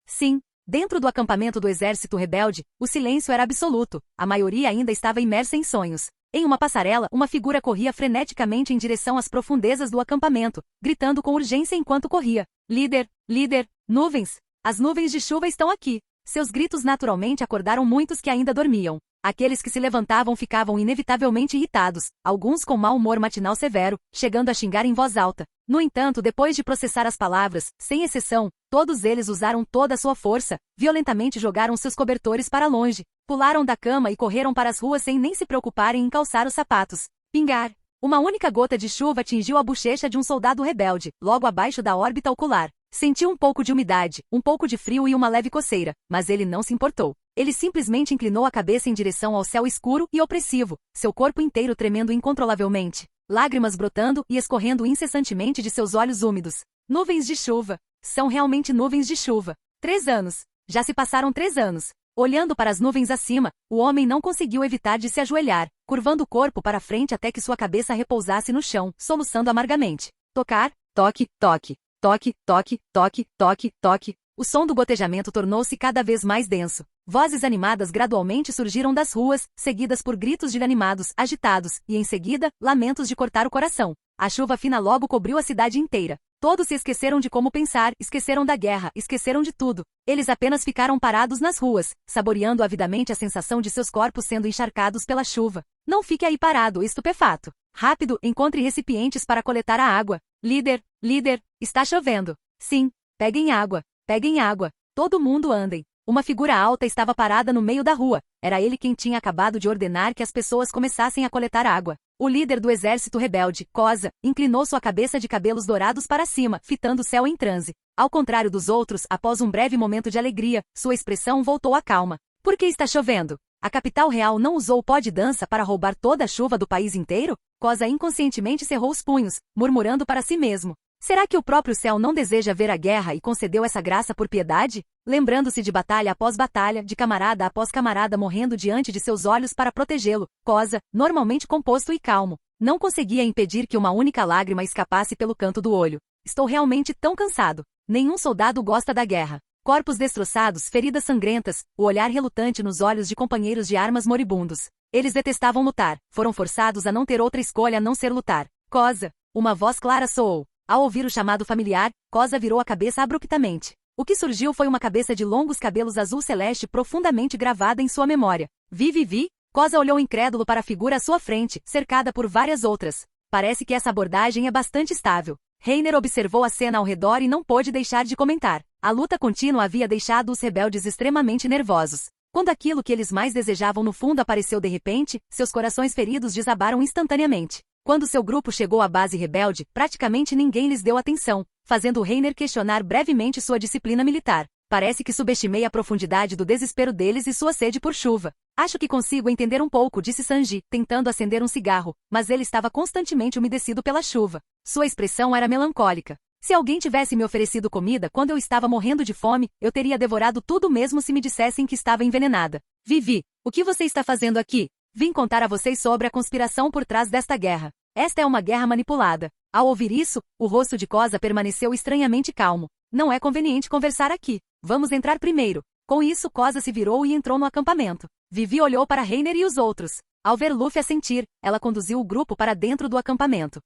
Sim. Dentro do acampamento do exército rebelde, o silêncio era absoluto. A maioria ainda estava imersa em sonhos. Em uma passarela, uma figura corria freneticamente em direção às profundezas do acampamento, gritando com urgência enquanto corria. Líder, nuvens! As nuvens de chuva estão aqui. Seus gritos naturalmente acordaram muitos que ainda dormiam. Aqueles que se levantavam ficavam inevitavelmente irritados, alguns com mau humor matinal severo, chegando a xingar em voz alta. No entanto, depois de processar as palavras, sem exceção, todos eles usaram toda a sua força, violentamente jogaram seus cobertores para longe, pularam da cama e correram para as ruas sem nem se preocuparem em calçar os sapatos. Pingar! Uma única gota de chuva atingiu a bochecha de um soldado rebelde, logo abaixo da órbita ocular. Sentiu um pouco de umidade, um pouco de frio e uma leve coceira, mas ele não se importou. Ele simplesmente inclinou a cabeça em direção ao céu escuro e opressivo, seu corpo inteiro tremendo incontrolavelmente, lágrimas brotando e escorrendo incessantemente de seus olhos úmidos. Nuvens de chuva. São realmente nuvens de chuva. 3 anos. Já se passaram 3 anos. Olhando para as nuvens acima, o homem não conseguiu evitar de se ajoelhar, curvando o corpo para frente até que sua cabeça repousasse no chão, soluçando amargamente. Tocar, toque, toque. Toque, toque, toque, toque, toque. O som do gotejamento tornou-se cada vez mais denso. Vozes animadas gradualmente surgiram das ruas, seguidas por gritos de animados, agitados, e em seguida, lamentos de cortar o coração. A chuva fina logo cobriu a cidade inteira. Todos se esqueceram de como pensar, esqueceram da guerra, esqueceram de tudo. Eles apenas ficaram parados nas ruas, saboreando avidamente a sensação de seus corpos sendo encharcados pela chuva. Não fique aí parado, estupefato. Rápido, encontre recipientes para coletar a água. Líder, está chovendo. Sim, peguem água, peguem água. Todo mundo andem. Uma figura alta estava parada no meio da rua. Era ele quem tinha acabado de ordenar que as pessoas começassem a coletar água. O líder do exército rebelde, Koza, inclinou sua cabeça de cabelos dourados para cima, fitando o céu em transe. Ao contrário dos outros, após um breve momento de alegria, sua expressão voltou à calma. Por que está chovendo? A capital real não usou o pó de dança para roubar toda a chuva do país inteiro? Koza inconscientemente cerrou os punhos, murmurando para si mesmo. Será que o próprio céu não deseja ver a guerra e concedeu essa graça por piedade? Lembrando-se de batalha após batalha, de camarada após camarada morrendo diante de seus olhos para protegê-lo, Koza, normalmente composto e calmo, não conseguia impedir que uma única lágrima escapasse pelo canto do olho. Estou realmente tão cansado. Nenhum soldado gosta da guerra. Corpos destroçados, feridas sangrentas, o olhar relutante nos olhos de companheiros de armas moribundos. Eles detestavam lutar, foram forçados a não ter outra escolha a não ser lutar. Koza, uma voz clara soou. Ao ouvir o chamado familiar, Koza virou a cabeça abruptamente. O que surgiu foi uma cabeça de longos cabelos azul celeste profundamente gravada em sua memória. Vi. Koza olhou incrédulo para a figura à sua frente, cercada por várias outras. Parece que essa abordagem é bastante estável. Reiner observou a cena ao redor e não pôde deixar de comentar. A luta contínua havia deixado os rebeldes extremamente nervosos. Quando aquilo que eles mais desejavam no fundo apareceu de repente, seus corações feridos desabaram instantaneamente. Quando seu grupo chegou à base rebelde, praticamente ninguém lhes deu atenção, fazendo Reiner questionar brevemente sua disciplina militar. Parece que subestimei a profundidade do desespero deles e sua sede por chuva. Acho que consigo entender um pouco, disse Sanji, tentando acender um cigarro, mas ele estava constantemente umedecido pela chuva. Sua expressão era melancólica. Se alguém tivesse me oferecido comida quando eu estava morrendo de fome, eu teria devorado tudo mesmo se me dissessem que estava envenenada. Vivi, o que você está fazendo aqui? Vim contar a vocês sobre a conspiração por trás desta guerra. Esta é uma guerra manipulada. Ao ouvir isso, o rosto de Koza permaneceu estranhamente calmo. Não é conveniente conversar aqui. Vamos entrar primeiro. Com isso, Koza se virou e entrou no acampamento. Vivi olhou para Reiner e os outros. Ao ver Luffy assentir, ela conduziu o grupo para dentro do acampamento.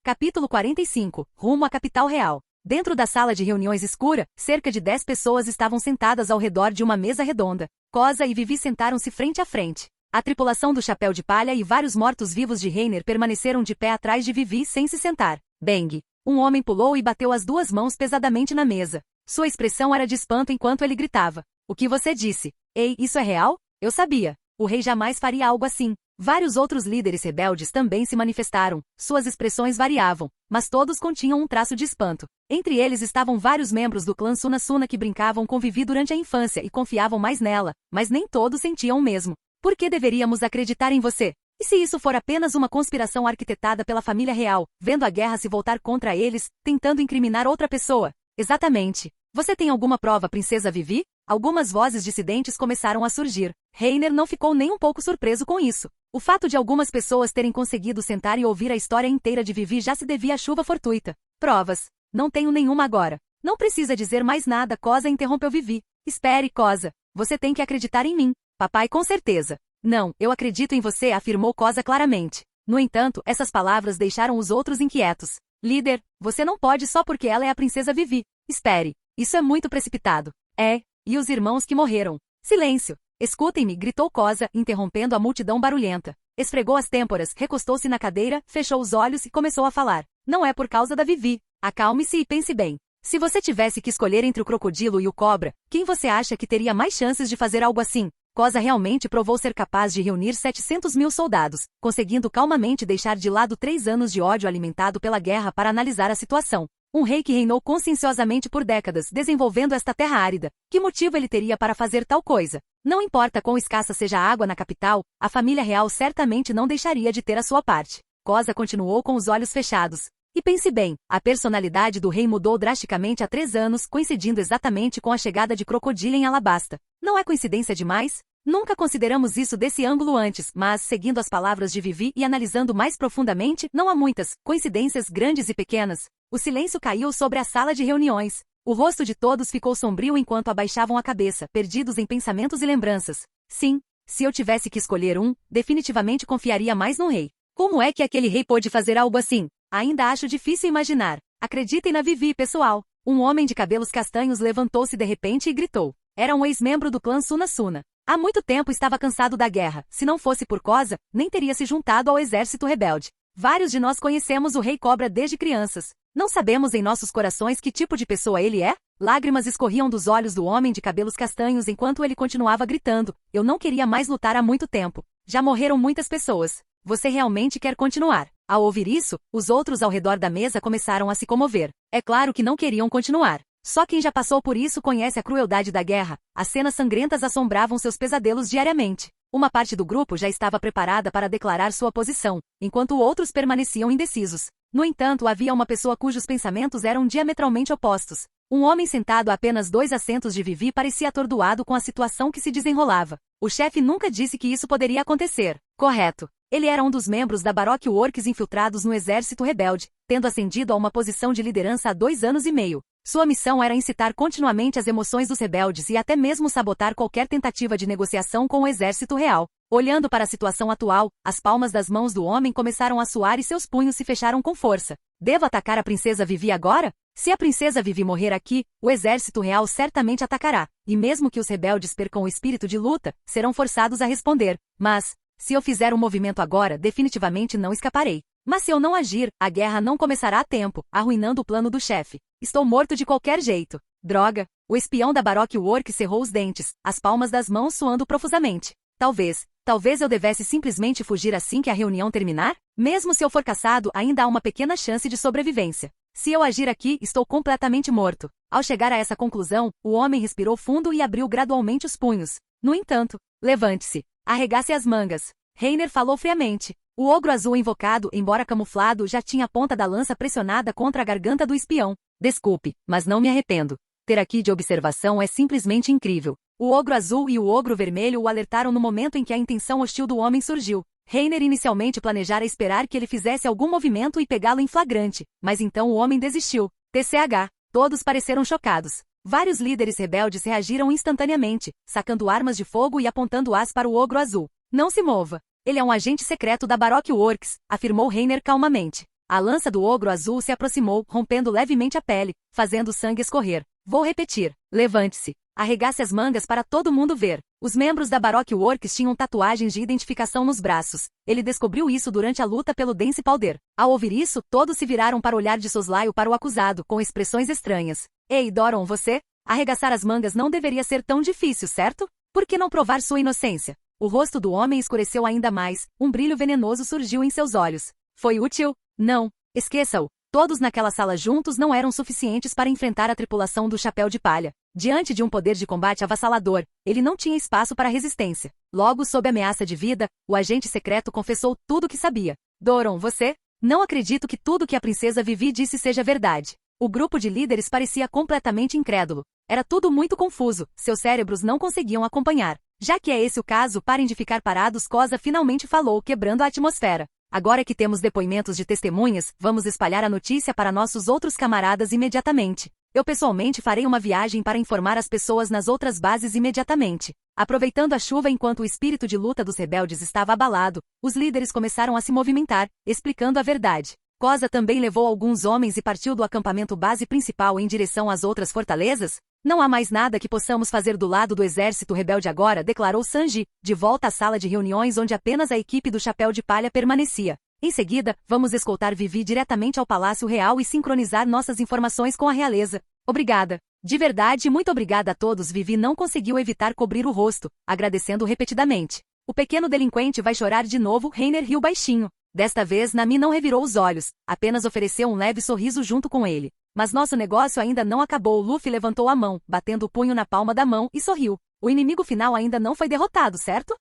Capítulo 45. Rumo à capital real. Dentro da sala de reuniões escura, cerca de 10 pessoas estavam sentadas ao redor de uma mesa redonda. Koza e Vivi sentaram-se frente a frente. A tripulação do Chapéu de Palha e vários mortos-vivos de Reiner permaneceram de pé atrás de Vivi sem se sentar. Bang! Um homem pulou e bateu as duas mãos pesadamente na mesa. Sua expressão era de espanto enquanto ele gritava. O que você disse? Ei, isso é real? Eu sabia. O rei jamais faria algo assim. Vários outros líderes rebeldes também se manifestaram. Suas expressões variavam, mas todos continham um traço de espanto. Entre eles estavam vários membros do clã Sunasuna que brincavam com Vivi durante a infância e confiavam mais nela, mas nem todos sentiam o mesmo. Por que deveríamos acreditar em você? E se isso for apenas uma conspiração arquitetada pela família real, vendo a guerra se voltar contra eles, tentando incriminar outra pessoa? Exatamente. Você tem alguma prova, princesa Vivi? Algumas vozes dissidentes começaram a surgir. Reiner não ficou nem um pouco surpreso com isso. O fato de algumas pessoas terem conseguido sentar e ouvir a história inteira de Vivi já se devia à chuva fortuita. Provas. Não tenho nenhuma agora. Não precisa dizer mais nada, Koza interrompeu Vivi. Espere, Koza. Você tem que acreditar em mim. Papai, com certeza. Não, eu acredito em você, afirmou Koza claramente. No entanto, essas palavras deixaram os outros inquietos. Líder, você não pode só porque ela é a princesa Vivi. Espere. Isso é muito precipitado. É. E os irmãos que morreram? Silêncio. Escutem-me, gritou Koza, interrompendo a multidão barulhenta. Esfregou as têmporas, recostou-se na cadeira, fechou os olhos e começou a falar. Não é por causa da Vivi. Acalme-se e pense bem. Se você tivesse que escolher entre o crocodilo e o cobra, quem você acha que teria mais chances de fazer algo assim? Koza realmente provou ser capaz de reunir 700.000 soldados, conseguindo calmamente deixar de lado 3 anos de ódio alimentado pela guerra para analisar a situação. Um rei que reinou conscienciosamente por décadas, desenvolvendo esta terra árida. Que motivo ele teria para fazer tal coisa? Não importa quão escassa seja a água na capital, a família real certamente não deixaria de ter a sua parte. Koza continuou com os olhos fechados. E pense bem, a personalidade do rei mudou drasticamente há 3 anos, coincidindo exatamente com a chegada de Crocodile em Alabasta. Não é coincidência demais? Nunca consideramos isso desse ângulo antes, mas, seguindo as palavras de Vivi e analisando mais profundamente, não há muitas coincidências grandes e pequenas. O silêncio caiu sobre a sala de reuniões. O rosto de todos ficou sombrio enquanto abaixavam a cabeça, perdidos em pensamentos e lembranças. Sim, se eu tivesse que escolher um, definitivamente confiaria mais no rei. Como é que aquele rei pôde fazer algo assim? Ainda acho difícil imaginar. Acreditem na Vivi, pessoal. Um homem de cabelos castanhos levantou-se de repente e gritou. Era um ex-membro do clã Suna Suna. Há muito tempo estava cansado da guerra. Se não fosse por Koza, nem teria se juntado ao exército rebelde. Vários de nós conhecemos o Rei Cobra desde crianças. Não sabemos em nossos corações que tipo de pessoa ele é? Lágrimas escorriam dos olhos do homem de cabelos castanhos enquanto ele continuava gritando. Eu não queria mais lutar há muito tempo. Já morreram muitas pessoas. Você realmente quer continuar? Ao ouvir isso, os outros ao redor da mesa começaram a se comover. É claro que não queriam continuar. Só quem já passou por isso conhece a crueldade da guerra. As cenas sangrentas assombravam seus pesadelos diariamente. Uma parte do grupo já estava preparada para declarar sua posição, enquanto outros permaneciam indecisos. No entanto, havia uma pessoa cujos pensamentos eram diametralmente opostos. Um homem sentado a apenas 2 assentos de Vivi parecia atordoado com a situação que se desenrolava. O chefe nunca disse que isso poderia acontecer. Correto. Ele era um dos membros da Baroque Works infiltrados no exército rebelde, tendo ascendido a uma posição de liderança há 2 anos e meio. Sua missão era incitar continuamente as emoções dos rebeldes e até mesmo sabotar qualquer tentativa de negociação com o exército real. Olhando para a situação atual, as palmas das mãos do homem começaram a suar e seus punhos se fecharam com força. Devo atacar a princesa Vivi agora? Se a princesa Vivi morrer aqui, o exército real certamente atacará, e mesmo que os rebeldes percam o espírito de luta, serão forçados a responder. Mas, se eu fizer um movimento agora, definitivamente não escaparei. Mas se eu não agir, a guerra não começará a tempo, arruinando o plano do chefe. Estou morto de qualquer jeito. Droga! O espião da Baroque Work cerrou os dentes, as palmas das mãos suando profusamente. Talvez eu devesse simplesmente fugir assim que a reunião terminar? Mesmo se eu for caçado, ainda há uma pequena chance de sobrevivência. Se eu agir aqui, estou completamente morto. Ao chegar a essa conclusão, o homem respirou fundo e abriu gradualmente os punhos. No entanto, levante-se. Arregace as mangas. Reiner falou friamente. O ogro azul invocado, embora camuflado, já tinha a ponta da lança pressionada contra a garganta do espião. Desculpe, mas não me arrependo. Ter aqui de observação é simplesmente incrível. O ogro azul e o ogro vermelho o alertaram no momento em que a intenção hostil do homem surgiu. Reiner inicialmente planejara esperar que ele fizesse algum movimento e pegá-lo em flagrante, mas então o homem desistiu. TCH. Todos pareceram chocados. Vários líderes rebeldes reagiram instantaneamente, sacando armas de fogo e apontando-as para o ogro azul. Não se mova. Ele é um agente secreto da Baroque Works, afirmou Reiner calmamente. A lança do ogro azul se aproximou, rompendo levemente a pele, fazendo o sangue escorrer. Vou repetir. Levante-se. Arregace as mangas para todo mundo ver. Os membros da Baroque Works tinham tatuagens de identificação nos braços. Ele descobriu isso durante a luta pelo Dance Powder. Ao ouvir isso, todos se viraram para olhar de soslaio para o acusado, com expressões estranhas. Ei, Doron, você? Arregaçar as mangas não deveria ser tão difícil, certo? Por que não provar sua inocência? O rosto do homem escureceu ainda mais, um brilho venenoso surgiu em seus olhos. Foi útil? Não. Esqueça-o. Todos naquela sala juntos não eram suficientes para enfrentar a tripulação do Chapéu de Palha. Diante de um poder de combate avassalador, ele não tinha espaço para resistência. Logo, sob ameaça de vida, o agente secreto confessou tudo o que sabia. Doron, você? Não acredito que tudo que a princesa Vivi disse seja verdade. O grupo de líderes parecia completamente incrédulo. Era tudo muito confuso, seus cérebros não conseguiam acompanhar. Já que é esse o caso, parem de ficar parados, Koza finalmente falou, quebrando a atmosfera. Agora que temos depoimentos de testemunhas, vamos espalhar a notícia para nossos outros camaradas imediatamente. Eu pessoalmente farei uma viagem para informar as pessoas nas outras bases imediatamente. Aproveitando a chuva enquanto o espírito de luta dos rebeldes estava abalado, os líderes começaram a se movimentar, explicando a verdade. Koza também levou alguns homens e partiu do acampamento base principal em direção às outras fortalezas? Não há mais nada que possamos fazer do lado do exército rebelde agora, declarou Sanji, de volta à sala de reuniões onde apenas a equipe do Chapéu de Palha permanecia. Em seguida, vamos escoltar Vivi diretamente ao Palácio Real e sincronizar nossas informações com a realeza. Obrigada. De verdade, muito obrigada a todos. Vivi não conseguiu evitar cobrir o rosto, agradecendo repetidamente. O pequeno delinquente vai chorar de novo, Reiner riu baixinho. Desta vez, Nami não revirou os olhos, apenas ofereceu um leve sorriso junto com ele. Mas nosso negócio ainda não acabou. Luffy levantou a mão, batendo o punho na palma da mão, e sorriu. O inimigo final ainda não foi derrotado, certo?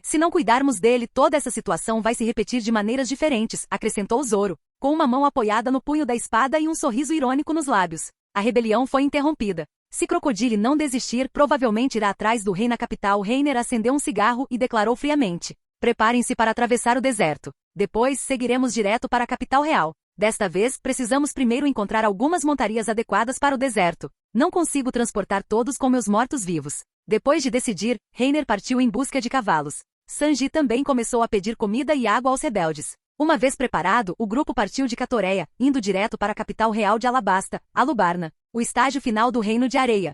Se não cuidarmos dele, toda essa situação vai se repetir de maneiras diferentes, acrescentou Zoro, com uma mão apoiada no punho da espada e um sorriso irônico nos lábios. A rebelião foi interrompida. Se Crocodile não desistir, provavelmente irá atrás do rei na capital. Reiner acendeu um cigarro e declarou friamente. Preparem-se para atravessar o deserto. Depois, seguiremos direto para a capital real. Desta vez, precisamos primeiro encontrar algumas montarias adequadas para o deserto. Não consigo transportar todos com meus mortos-vivos. Depois de decidir, Reiner partiu em busca de cavalos. Sanji também começou a pedir comida e água aos rebeldes. Uma vez preparado, o grupo partiu de Catoreia, indo direto para a capital real de Alabasta, Alubarna, o estágio final do Reino de Areia.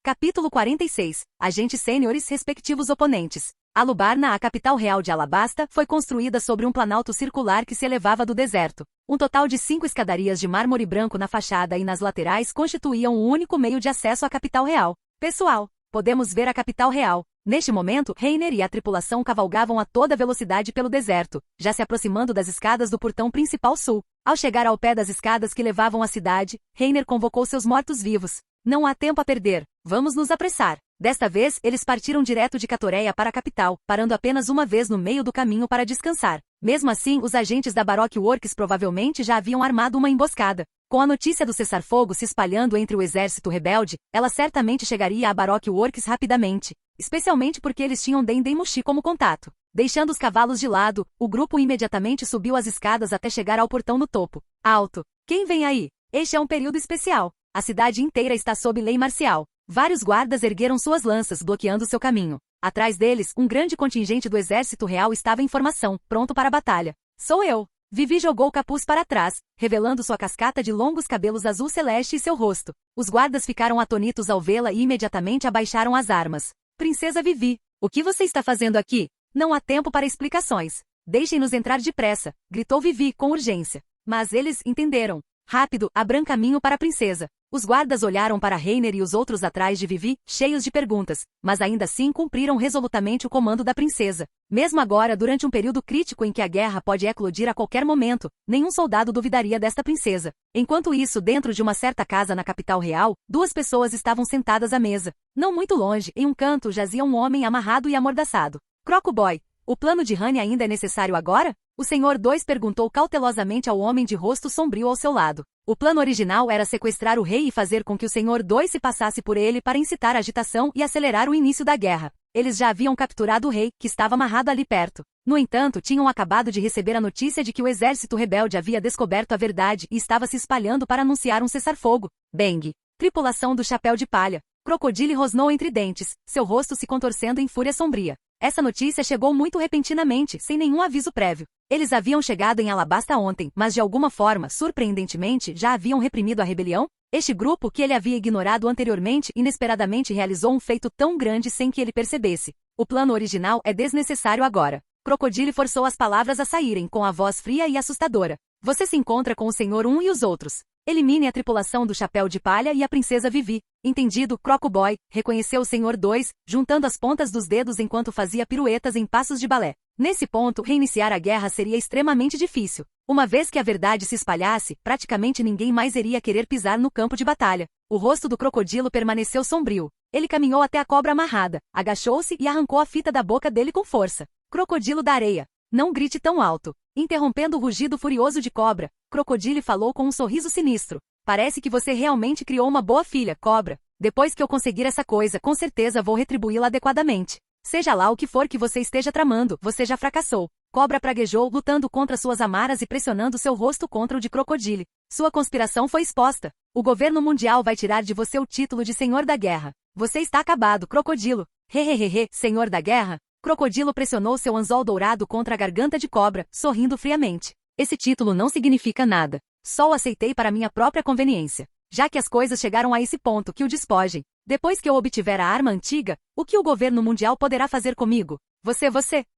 Capítulo 46. Agentes sêniores respectivos oponentes. Alubarna, a capital real de Alabasta, foi construída sobre um planalto circular que se elevava do deserto. Um total de 5 escadarias de mármore branco na fachada e nas laterais constituíam o único meio de acesso à capital real. Pessoal, podemos ver a capital real. Neste momento, Reiner e a tripulação cavalgavam a toda velocidade pelo deserto, já se aproximando das escadas do portão principal sul. Ao chegar ao pé das escadas que levavam à cidade, Reiner convocou seus mortos-vivos. Não há tempo a perder. Vamos nos apressar. Desta vez, eles partiram direto de Catoreia para a capital, parando apenas uma vez no meio do caminho para descansar. Mesmo assim, os agentes da Baroque Works provavelmente já haviam armado uma emboscada. Com a notícia do cessar-fogo se espalhando entre o exército rebelde, ela certamente chegaria à Baroque Works rapidamente, especialmente porque eles tinham Dendemushi como contato. Deixando os cavalos de lado, o grupo imediatamente subiu as escadas até chegar ao portão no topo. Alto. Quem vem aí? Este é um período especial. A cidade inteira está sob lei marcial. Vários guardas ergueram suas lanças, bloqueando seu caminho. Atrás deles, um grande contingente do exército real estava em formação, pronto para a batalha. Sou eu! Vivi jogou o capuz para trás, revelando sua cascata de longos cabelos azul celeste e seu rosto. Os guardas ficaram atônitos ao vê-la e imediatamente abaixaram as armas. Princesa Vivi, o que você está fazendo aqui? Não há tempo para explicações. Deixem-nos entrar depressa, gritou Vivi com urgência. Mas eles entenderam. Rápido, abram caminho para a princesa. Os guardas olharam para Reiner e os outros atrás de Vivi, cheios de perguntas, mas ainda assim cumpriram resolutamente o comando da princesa. Mesmo agora, durante um período crítico em que a guerra pode eclodir a qualquer momento, nenhum soldado duvidaria desta princesa. Enquanto isso, dentro de uma certa casa na capital real, 2 pessoas estavam sentadas à mesa. Não muito longe, em um canto jazia um homem amarrado e amordaçado. Crocoboy, o plano de Honey ainda é necessário agora? O Senhor 2 perguntou cautelosamente ao homem de rosto sombrio ao seu lado. O plano original era sequestrar o rei e fazer com que o Senhor 2 se passasse por ele para incitar a agitação e acelerar o início da guerra. Eles já haviam capturado o rei, que estava amarrado ali perto. No entanto, tinham acabado de receber a notícia de que o exército rebelde havia descoberto a verdade e estava se espalhando para anunciar um cessar-fogo. Bang! Tripulação do Chapéu de Palha. Crocodile rosnou entre dentes, seu rosto se contorcendo em fúria sombria. Essa notícia chegou muito repentinamente, sem nenhum aviso prévio. Eles haviam chegado em Alabasta ontem, mas de alguma forma, surpreendentemente, já haviam reprimido a rebelião? Este grupo, que ele havia ignorado anteriormente, inesperadamente realizou um feito tão grande sem que ele percebesse. O plano original é desnecessário agora. Crocodile forçou as palavras a saírem com a voz fria e assustadora. Você se encontra com o Senhor 1 e os outros. Elimine a tripulação do Chapéu de Palha e a princesa Vivi. Entendido, Crocoboy, reconheceu o Senhor 2, juntando as pontas dos dedos enquanto fazia piruetas em passos de balé. Nesse ponto, reiniciar a guerra seria extremamente difícil. Uma vez que a verdade se espalhasse, praticamente ninguém mais iria querer pisar no campo de batalha. O rosto do crocodilo permaneceu sombrio. Ele caminhou até a cobra amarrada, agachou-se e arrancou a fita da boca dele com força. Crocodilo da areia. Não grite tão alto. Interrompendo o rugido furioso de cobra, Crocodile falou com um sorriso sinistro. Parece que você realmente criou uma boa filha, cobra. Depois que eu conseguir essa coisa, com certeza vou retribuí-la adequadamente. Seja lá o que for que você esteja tramando, você já fracassou. Cobra praguejou, lutando contra suas amaras e pressionando seu rosto contra o de Crocodile. Sua conspiração foi exposta. O governo mundial vai tirar de você o título de Senhor da Guerra. Você está acabado, Crocodilo. Hehehehe, Senhor da Guerra? Crocodilo pressionou seu anzol dourado contra a garganta de cobra, sorrindo friamente. Esse título não significa nada. Só o aceitei para minha própria conveniência. Já que as coisas chegaram a esse ponto, que o despojem. Depois que eu obtiver a arma antiga, o que o governo mundial poderá fazer comigo? Você.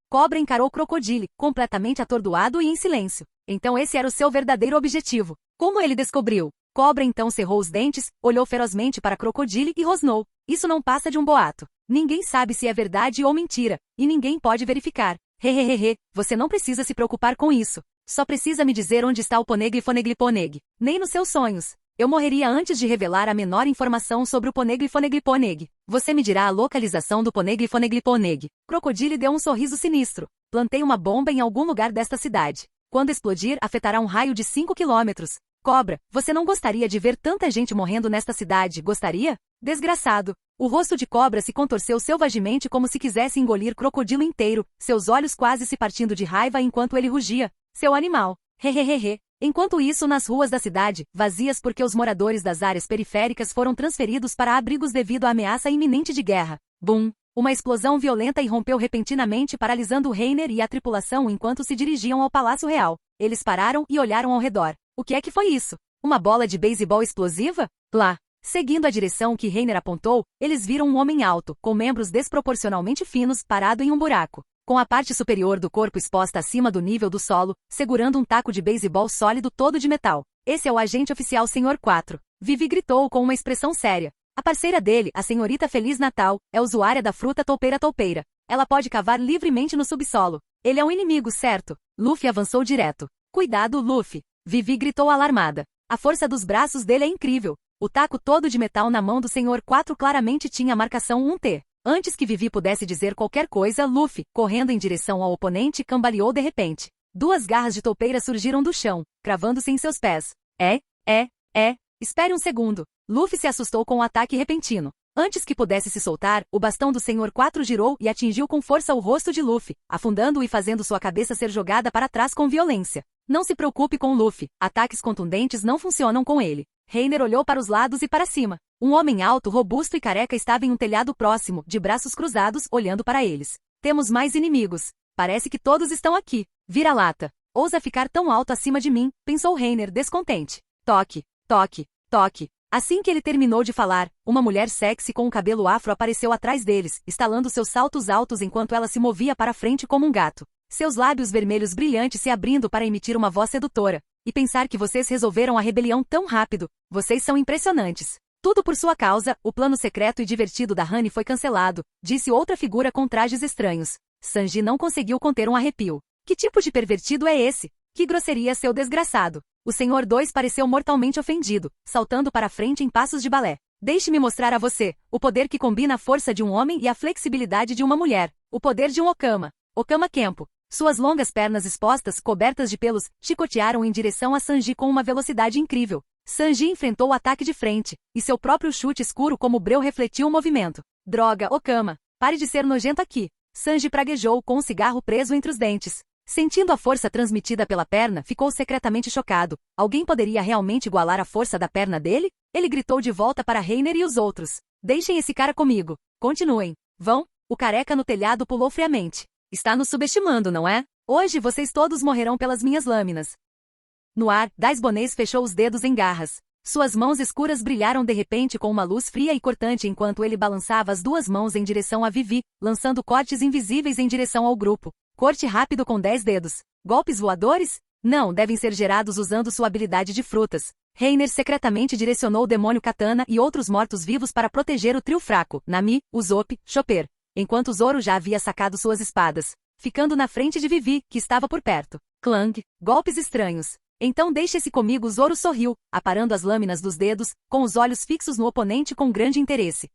Cobra encarou Crocodile, completamente atordoado e em silêncio. Então esse era o seu verdadeiro objetivo. Como ele descobriu? Cobra então cerrou os dentes, olhou ferozmente para Crocodile e rosnou. Isso não passa de um boato. Ninguém sabe se é verdade ou mentira, e ninguém pode verificar. Hehehehe, você não precisa se preocupar com isso. Só precisa me dizer onde está o Poneglyphoneglyphoneg. Nem nos seus sonhos. Eu morreria antes de revelar a menor informação sobre o Poneglyphoneglyphoneg. Você me dirá a localização do Poneglyphoneglyphoneg. Crocodile deu um sorriso sinistro. Plantei uma bomba em algum lugar desta cidade. Quando explodir, afetará um raio de 5 quilômetros. Cobra, você não gostaria de ver tanta gente morrendo nesta cidade, gostaria? Desgraçado. O rosto de Cobra se contorceu selvagemente como se quisesse engolir Crocodilo inteiro, seus olhos quase se partindo de raiva enquanto ele rugia. Seu animal. Hehehehe. Enquanto isso, nas ruas da cidade, vazias porque os moradores das áreas periféricas foram transferidos para abrigos devido à ameaça iminente de guerra. Bum! Uma explosão violenta irrompeu repentinamente, paralisando Reiner e a tripulação enquanto se dirigiam ao Palácio Real. Eles pararam e olharam ao redor. O que é que foi isso? Uma bola de beisebol explosiva? Lá. Seguindo a direção que Reiner apontou, eles viram um homem alto, com membros desproporcionalmente finos, parado em um buraco, com a parte superior do corpo exposta acima do nível do solo, segurando um taco de beisebol sólido todo de metal. Esse é o agente oficial Sr. 4. Vivi gritou com uma expressão séria. A parceira dele, a senhorita Feliz Natal, é usuária da fruta toupeira. Ela pode cavar livremente no subsolo. Ele é um inimigo, certo? Luffy avançou direto. Cuidado, Luffy. Vivi gritou alarmada. A força dos braços dele é incrível. O taco todo de metal na mão do Sr. 4 claramente tinha a marcação 1T. Antes que Vivi pudesse dizer qualquer coisa, Luffy, correndo em direção ao oponente, cambaleou de repente. Duas garras de toupeira surgiram do chão, cravando-se em seus pés. Espere um segundo. Luffy se assustou com o ataque repentino. Antes que pudesse se soltar, o bastão do Sr. 4 girou e atingiu com força o rosto de Luffy, afundando-o e fazendo sua cabeça ser jogada para trás com violência. Não se preocupe com Luffy, ataques contundentes não funcionam com ele. Reiner olhou para os lados e para cima. Um homem alto, robusto e careca estava em um telhado próximo, de braços cruzados, olhando para eles. Temos mais inimigos. Parece que todos estão aqui. Vira-lata. Ousa ficar tão alto acima de mim, pensou Reiner, descontente. Toque. Assim que ele terminou de falar, uma mulher sexy com um cabelo afro apareceu atrás deles, estalando seus saltos altos enquanto ela se movia para frente como um gato. Seus lábios vermelhos brilhantes se abrindo para emitir uma voz sedutora. E pensar que vocês resolveram a rebelião tão rápido. Vocês são impressionantes. Tudo por sua causa, o plano secreto e divertido da Honey foi cancelado, disse outra figura com trajes estranhos. Sanji não conseguiu conter um arrepio. Que tipo de pervertido é esse? Que grosseria, seu desgraçado. O Sr. 2 pareceu mortalmente ofendido, saltando para frente em passos de balé. Deixe-me mostrar a você, o poder que combina a força de um homem e a flexibilidade de uma mulher. O poder de um Okama. Okama Kenpo. Suas longas pernas expostas, cobertas de pelos, chicotearam em direção a Sanji com uma velocidade incrível. Sanji enfrentou o ataque de frente, e seu próprio chute escuro como breu refletiu o movimento. Droga, Okama. Pare de ser nojento aqui. Sanji praguejou com um cigarro preso entre os dentes. Sentindo a força transmitida pela perna, ficou secretamente chocado. Alguém poderia realmente igualar a força da perna dele? Ele gritou de volta para Reiner e os outros. Deixem esse cara comigo. Continuem. Vão. O careca no telhado pulou friamente. Está nos subestimando, não é? Hoje vocês todos morrerão pelas minhas lâminas. No ar, Dais Bonês fechou os dedos em garras. Suas mãos escuras brilharam de repente com uma luz fria e cortante enquanto ele balançava as duas mãos em direção a Vivi, lançando cortes invisíveis em direção ao grupo. Corte rápido com 10 dedos. Golpes voadores? Não, devem ser gerados usando sua habilidade de frutas. Reiner secretamente direcionou o demônio Katana e outros mortos-vivos para proteger o trio fraco, Nami, Usopp, Chopper. Enquanto Zoro já havia sacado suas espadas, ficando na frente de Vivi, que estava por perto. Clang. Golpes estranhos. Então deixe-se comigo. Zoro sorriu, aparando as lâminas dos dedos, com os olhos fixos no oponente com grande interesse.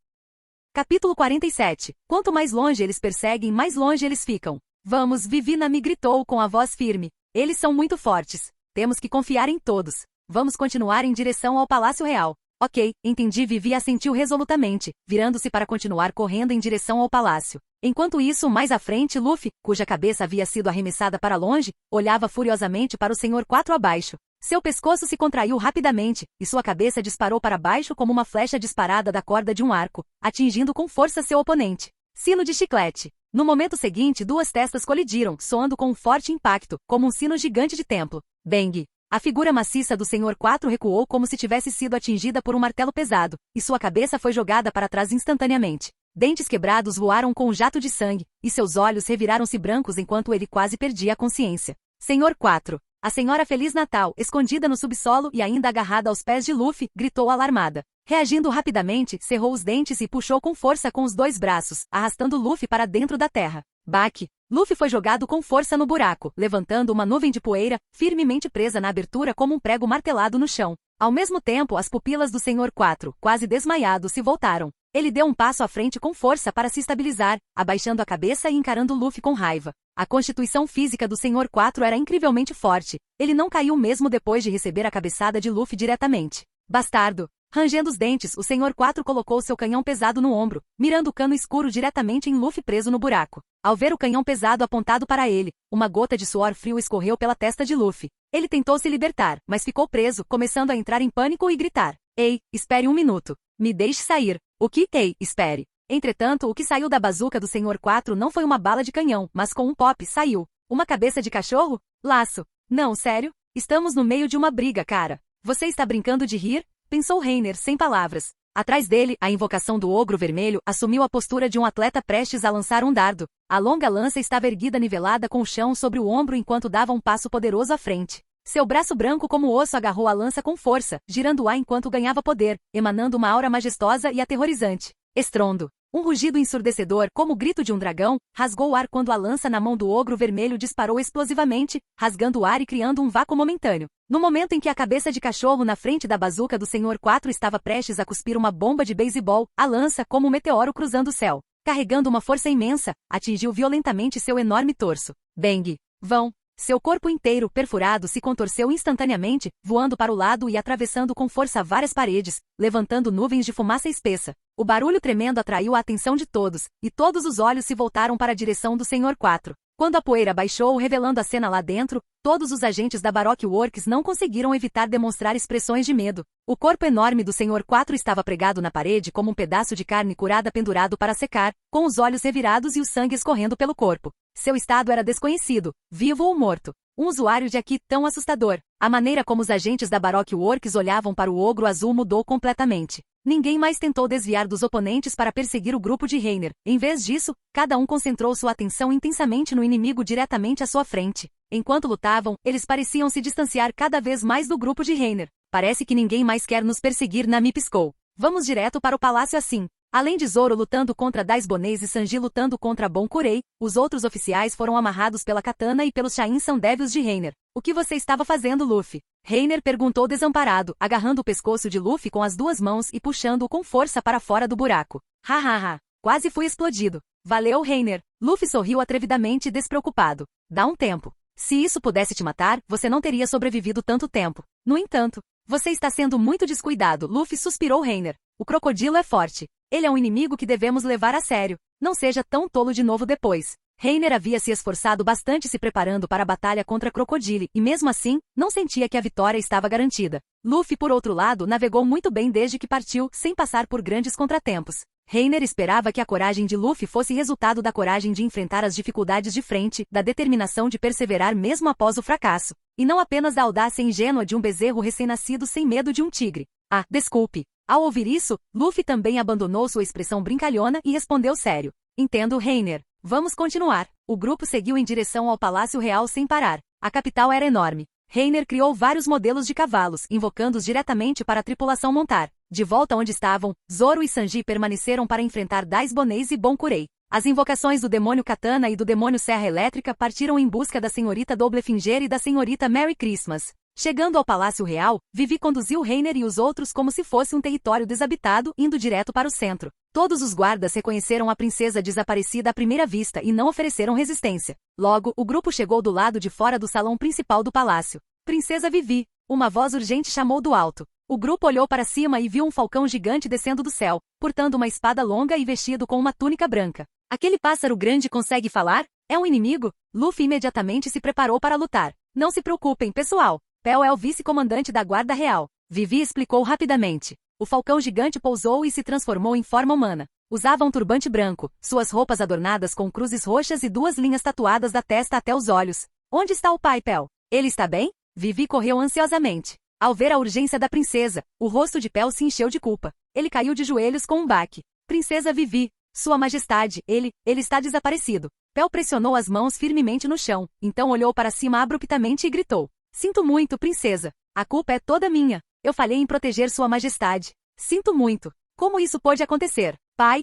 Capítulo 47. Quanto mais longe eles perseguem, mais longe eles ficam. Vamos, Vivi, Nami gritou com a voz firme. Eles são muito fortes. Temos que confiar em todos. Vamos continuar em direção ao Palácio Real. Ok, entendi. Vivi assentiu resolutamente, virando-se para continuar correndo em direção ao palácio. Enquanto isso, mais à frente, Luffy, cuja cabeça havia sido arremessada para longe, olhava furiosamente para o Sr. 4 abaixo. Seu pescoço se contraiu rapidamente, e sua cabeça disparou para baixo como uma flecha disparada da corda de um arco, atingindo com força seu oponente. Sino de chiclete. No momento seguinte, duas testas colidiram, soando com um forte impacto, como um sino gigante de templo. Bang! A figura maciça do Sr. 4 recuou como se tivesse sido atingida por um martelo pesado, e sua cabeça foi jogada para trás instantaneamente. Dentes quebrados voaram com um jato de sangue, e seus olhos reviraram-se brancos enquanto ele quase perdia a consciência. Sr. 4. A Senhora Feliz Natal, escondida no subsolo e ainda agarrada aos pés de Luffy, gritou alarmada. Reagindo rapidamente, cerrou os dentes e puxou com força com os dois braços, arrastando Luffy para dentro da terra. Baque! Luffy foi jogado com força no buraco, levantando uma nuvem de poeira, firmemente presa na abertura como um prego martelado no chão. Ao mesmo tempo, as pupilas do Sr. 4, quase desmaiado, se voltaram. Ele deu um passo à frente com força para se estabilizar, abaixando a cabeça e encarando Luffy com raiva. A constituição física do Sr. 4 era incrivelmente forte. Ele não caiu mesmo depois de receber a cabeçada de Luffy diretamente. Bastardo! Rangendo os dentes, o Sr. 4 colocou seu canhão pesado no ombro, mirando o cano escuro diretamente em Luffy preso no buraco. Ao ver o canhão pesado apontado para ele, uma gota de suor frio escorreu pela testa de Luffy. Ele tentou se libertar, mas ficou preso, começando a entrar em pânico e gritar. Ei, espere um minuto. Me deixe sair. O que? Ei, espere. Entretanto, o que saiu da bazuca do Senhor 4 não foi uma bala de canhão, mas com um pop saiu. Uma cabeça de cachorro? Laço. Não, sério? Estamos no meio de uma briga, cara. Você está brincando de rir? Pensou Reiner sem palavras. Atrás dele, a invocação do ogro vermelho assumiu a postura de um atleta prestes a lançar um dardo. A longa lança estava erguida nivelada com o chão sobre o ombro enquanto dava um passo poderoso à frente. Seu braço branco como osso agarrou a lança com força, girando o ar enquanto ganhava poder, emanando uma aura majestosa e aterrorizante. Estrondo. Um rugido ensurdecedor, como o grito de um dragão, rasgou o ar quando a lança na mão do ogro vermelho disparou explosivamente, rasgando o ar e criando um vácuo momentâneo. No momento em que a cabeça de cachorro na frente da bazuca do Senhor 4 estava prestes a cuspir uma bomba de beisebol, a lança, como um meteoro cruzando o céu, carregando uma força imensa, atingiu violentamente seu enorme torso. Bang! Vão! Seu corpo inteiro, perfurado, se contorceu instantaneamente, voando para o lado e atravessando com força várias paredes, levantando nuvens de fumaça espessa. O barulho tremendo atraiu a atenção de todos, e todos os olhos se voltaram para a direção do Senhor 4. Quando a poeira baixou, revelando a cena lá dentro, todos os agentes da Baroque Works não conseguiram evitar demonstrar expressões de medo. O corpo enorme do Senhor 4 estava pregado na parede como um pedaço de carne curada pendurado para secar, com os olhos revirados e o sangue escorrendo pelo corpo. Seu estado era desconhecido, vivo ou morto. Um usuário de aqui tão assustador. A maneira como os agentes da Baroque Works olhavam para o ogro azul mudou completamente. Ninguém mais tentou desviar dos oponentes para perseguir o grupo de Reiner. Em vez disso, cada um concentrou sua atenção intensamente no inimigo diretamente à sua frente. Enquanto lutavam, eles pareciam se distanciar cada vez mais do grupo de Reiner. Parece que ninguém mais quer nos perseguir, Nami piscou. Vamos direto para o palácio assim. Além de Zoro lutando contra Dais Bonês e Sanji lutando contra Bon Kurei, os outros oficiais foram amarrados pela katana e pelos Shain Sandévios de Reiner. O que você estava fazendo, Luffy? Reiner perguntou desamparado, agarrando o pescoço de Luffy com as duas mãos e puxando-o com força para fora do buraco. Hahaha. Quase fui explodido. Valeu, Reiner. Luffy sorriu atrevidamente e despreocupado. Dá um tempo. Se isso pudesse te matar, você não teria sobrevivido tanto tempo. No entanto, você está sendo muito descuidado, Luffy suspirou Reiner. O crocodilo é forte. Ele é um inimigo que devemos levar a sério. Não seja tão tolo de novo depois. Reiner havia se esforçado bastante se preparando para a batalha contra Crocodile, e mesmo assim, não sentia que a vitória estava garantida. Luffy, por outro lado, navegou muito bem desde que partiu, sem passar por grandes contratempos. Reiner esperava que a coragem de Luffy fosse resultado da coragem de enfrentar as dificuldades de frente, da determinação de perseverar mesmo após o fracasso, e não apenas da audácia ingênua de um bezerro recém-nascido sem medo de um tigre. Ah, desculpe. Ao ouvir isso, Luffy também abandonou sua expressão brincalhona e respondeu sério. Entendo, Reiner. Vamos continuar. O grupo seguiu em direção ao Palácio Real sem parar. A capital era enorme. Reiner criou vários modelos de cavalos, invocando-os diretamente para a tripulação montar. De volta onde estavam, Zoro e Sanji permaneceram para enfrentar Dais Bonês e Bon Kurei. As invocações do demônio Katana e do demônio Serra Elétrica partiram em busca da senhorita Doblefinger e da senhorita Merry Christmas. Chegando ao Palácio Real, Vivi conduziu Reiner e os outros como se fosse um território desabitado, indo direto para o centro. Todos os guardas reconheceram a princesa desaparecida à primeira vista e não ofereceram resistência. Logo, o grupo chegou do lado de fora do salão principal do palácio. Princesa Vivi, uma voz urgente chamou do alto. O grupo olhou para cima e viu um falcão gigante descendo do céu, portando uma espada longa e vestido com uma túnica branca. Aquele pássaro grande consegue falar? É um inimigo? Luffy imediatamente se preparou para lutar. Não se preocupem, pessoal. Pel é o vice-comandante da Guarda Real. Vivi explicou rapidamente. O falcão gigante pousou e se transformou em forma humana. Usava um turbante branco, suas roupas adornadas com cruzes roxas e duas linhas tatuadas da testa até os olhos. Onde está o pai, Pel? Ele está bem? Vivi correu ansiosamente. Ao ver a urgência da princesa, o rosto de Pel se encheu de culpa. Ele caiu de joelhos com um baque. Princesa Vivi, Sua Majestade, ele está desaparecido. Pel pressionou as mãos firmemente no chão, então olhou para cima abruptamente e gritou. Sinto muito, princesa. A culpa é toda minha. Eu falhei em proteger Sua Majestade. Sinto muito. Como isso pôde acontecer? Pai,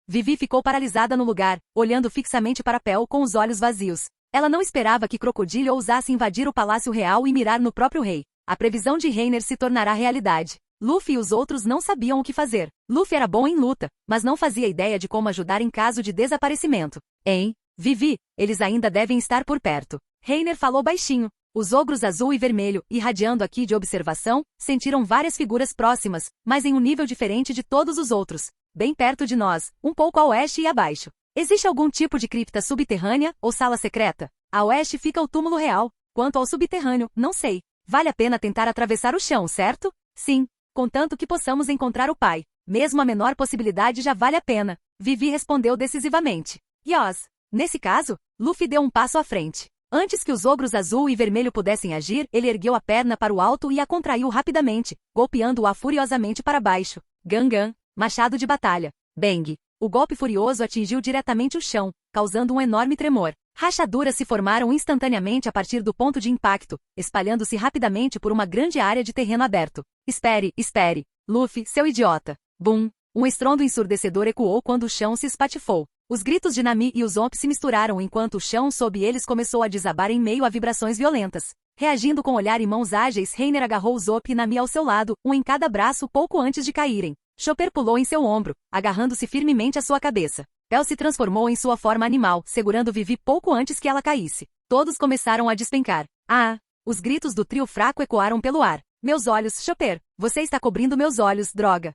Vivi ficou paralisada no lugar, olhando fixamente para Pel com os olhos vazios. Ela não esperava que Crocodile ousasse invadir o Palácio Real e mirar no próprio rei. A previsão de Reiner se tornará realidade. Luffy e os outros não sabiam o que fazer. Luffy era bom em luta, mas não fazia ideia de como ajudar em caso de desaparecimento. Hein? Vivi, eles ainda devem estar por perto. Reiner falou baixinho. Os ogros azul e vermelho, irradiando aqui de observação, sentiram várias figuras próximas, mas em um nível diferente de todos os outros. Bem perto de nós, um pouco a oeste e abaixo. Existe algum tipo de cripta subterrânea ou sala secreta? A oeste fica o túmulo real. Quanto ao subterrâneo, não sei. Vale a pena tentar atravessar o chão, certo? Sim. Contanto que possamos encontrar o pai. Mesmo a menor possibilidade já vale a pena. Vivi respondeu decisivamente. Yos. Nesse caso, Luffy deu um passo à frente. Antes que os ogros azul e vermelho pudessem agir, ele ergueu a perna para o alto e a contraiu rapidamente, golpeando-a furiosamente para baixo. Gangan, machado de batalha. Bang. O golpe furioso atingiu diretamente o chão, causando um enorme tremor. Rachaduras se formaram instantaneamente a partir do ponto de impacto, espalhando-se rapidamente por uma grande área de terreno aberto. Espere, espere. Luffy, seu idiota. Bum. Um estrondo ensurdecedor ecoou quando o chão se espatifou. Os gritos de Nami e Usopp se misturaram enquanto o chão sob eles começou a desabar em meio a vibrações violentas. Reagindo com olhar e mãos ágeis, Reiner agarrou Usopp e Nami ao seu lado, um em cada braço pouco antes de caírem. Chopper pulou em seu ombro, agarrando-se firmemente à sua cabeça. Pel se transformou em sua forma animal, segurando Vivi pouco antes que ela caísse. Todos começaram a despencar. Ah! Os gritos do trio fraco ecoaram pelo ar. Meus olhos, Chopper! Você está cobrindo meus olhos, droga!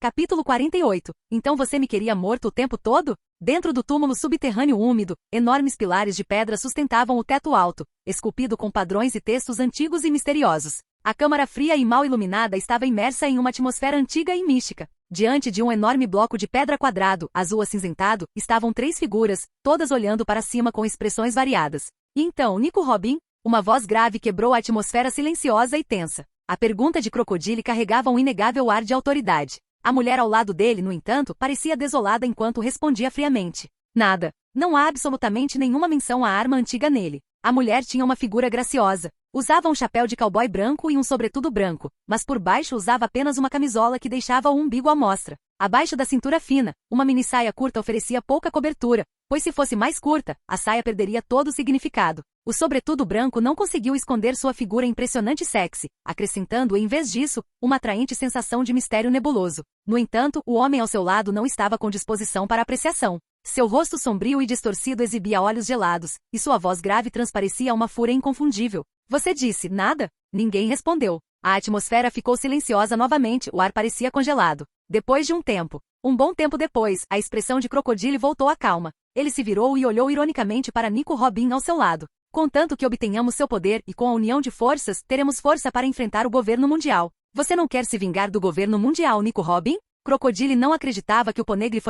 Capítulo 48. Então você me queria morto o tempo todo? Dentro do túmulo subterrâneo úmido, enormes pilares de pedra sustentavam o teto alto, esculpido com padrões e textos antigos e misteriosos. A câmara fria e mal iluminada estava imersa em uma atmosfera antiga e mística. Diante de um enorme bloco de pedra quadrado, azul acinzentado, estavam 3 figuras, todas olhando para cima com expressões variadas. E então, Nico Robin? Uma voz grave quebrou a atmosfera silenciosa e tensa. A pergunta de Crocodile carregava um inegável ar de autoridade. A mulher ao lado dele, no entanto, parecia desolada enquanto respondia friamente. Nada. Não há absolutamente nenhuma menção à arma antiga nele. A mulher tinha uma figura graciosa. Usava um chapéu de cowboy branco e um sobretudo branco, mas por baixo usava apenas uma camisola que deixava o umbigo à mostra. Abaixo da cintura fina, uma mini saia curta oferecia pouca cobertura, pois se fosse mais curta, a saia perderia todo o significado. O sobretudo branco não conseguiu esconder sua figura impressionante e sexy, acrescentando, em vez disso, uma atraente sensação de mistério nebuloso. No entanto, o homem ao seu lado não estava com disposição para apreciação. Seu rosto sombrio e distorcido exibia olhos gelados, e sua voz grave transparecia uma fúria inconfundível. Você disse, nada? Ninguém respondeu. A atmosfera ficou silenciosa novamente, o ar parecia congelado. Depois de um tempo, um bom tempo depois, a expressão de Crocodile voltou à calma. Ele se virou e olhou ironicamente para Nico Robin ao seu lado. Contanto que obtenhamos seu poder e com a união de forças, teremos força para enfrentar o governo mundial. Você não quer se vingar do governo mundial, Nico Robin? Crocodile não acreditava que o Poneglyph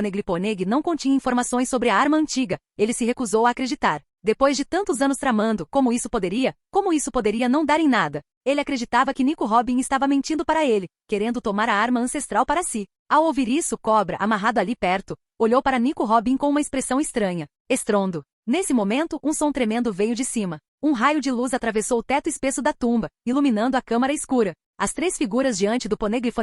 não continha informações sobre a arma antiga. Ele se recusou a acreditar. Depois de tantos anos tramando, como isso poderia não dar em nada? Ele acreditava que Nico Robin estava mentindo para ele, querendo tomar a arma ancestral para si. Ao ouvir isso, Cobra, amarrado ali perto, olhou para Nico Robin com uma expressão estranha. Estrondo. Nesse momento, um som tremendo veio de cima. Um raio de luz atravessou o teto espesso da tumba, iluminando a câmara escura. As 3 figuras diante do Poneglyph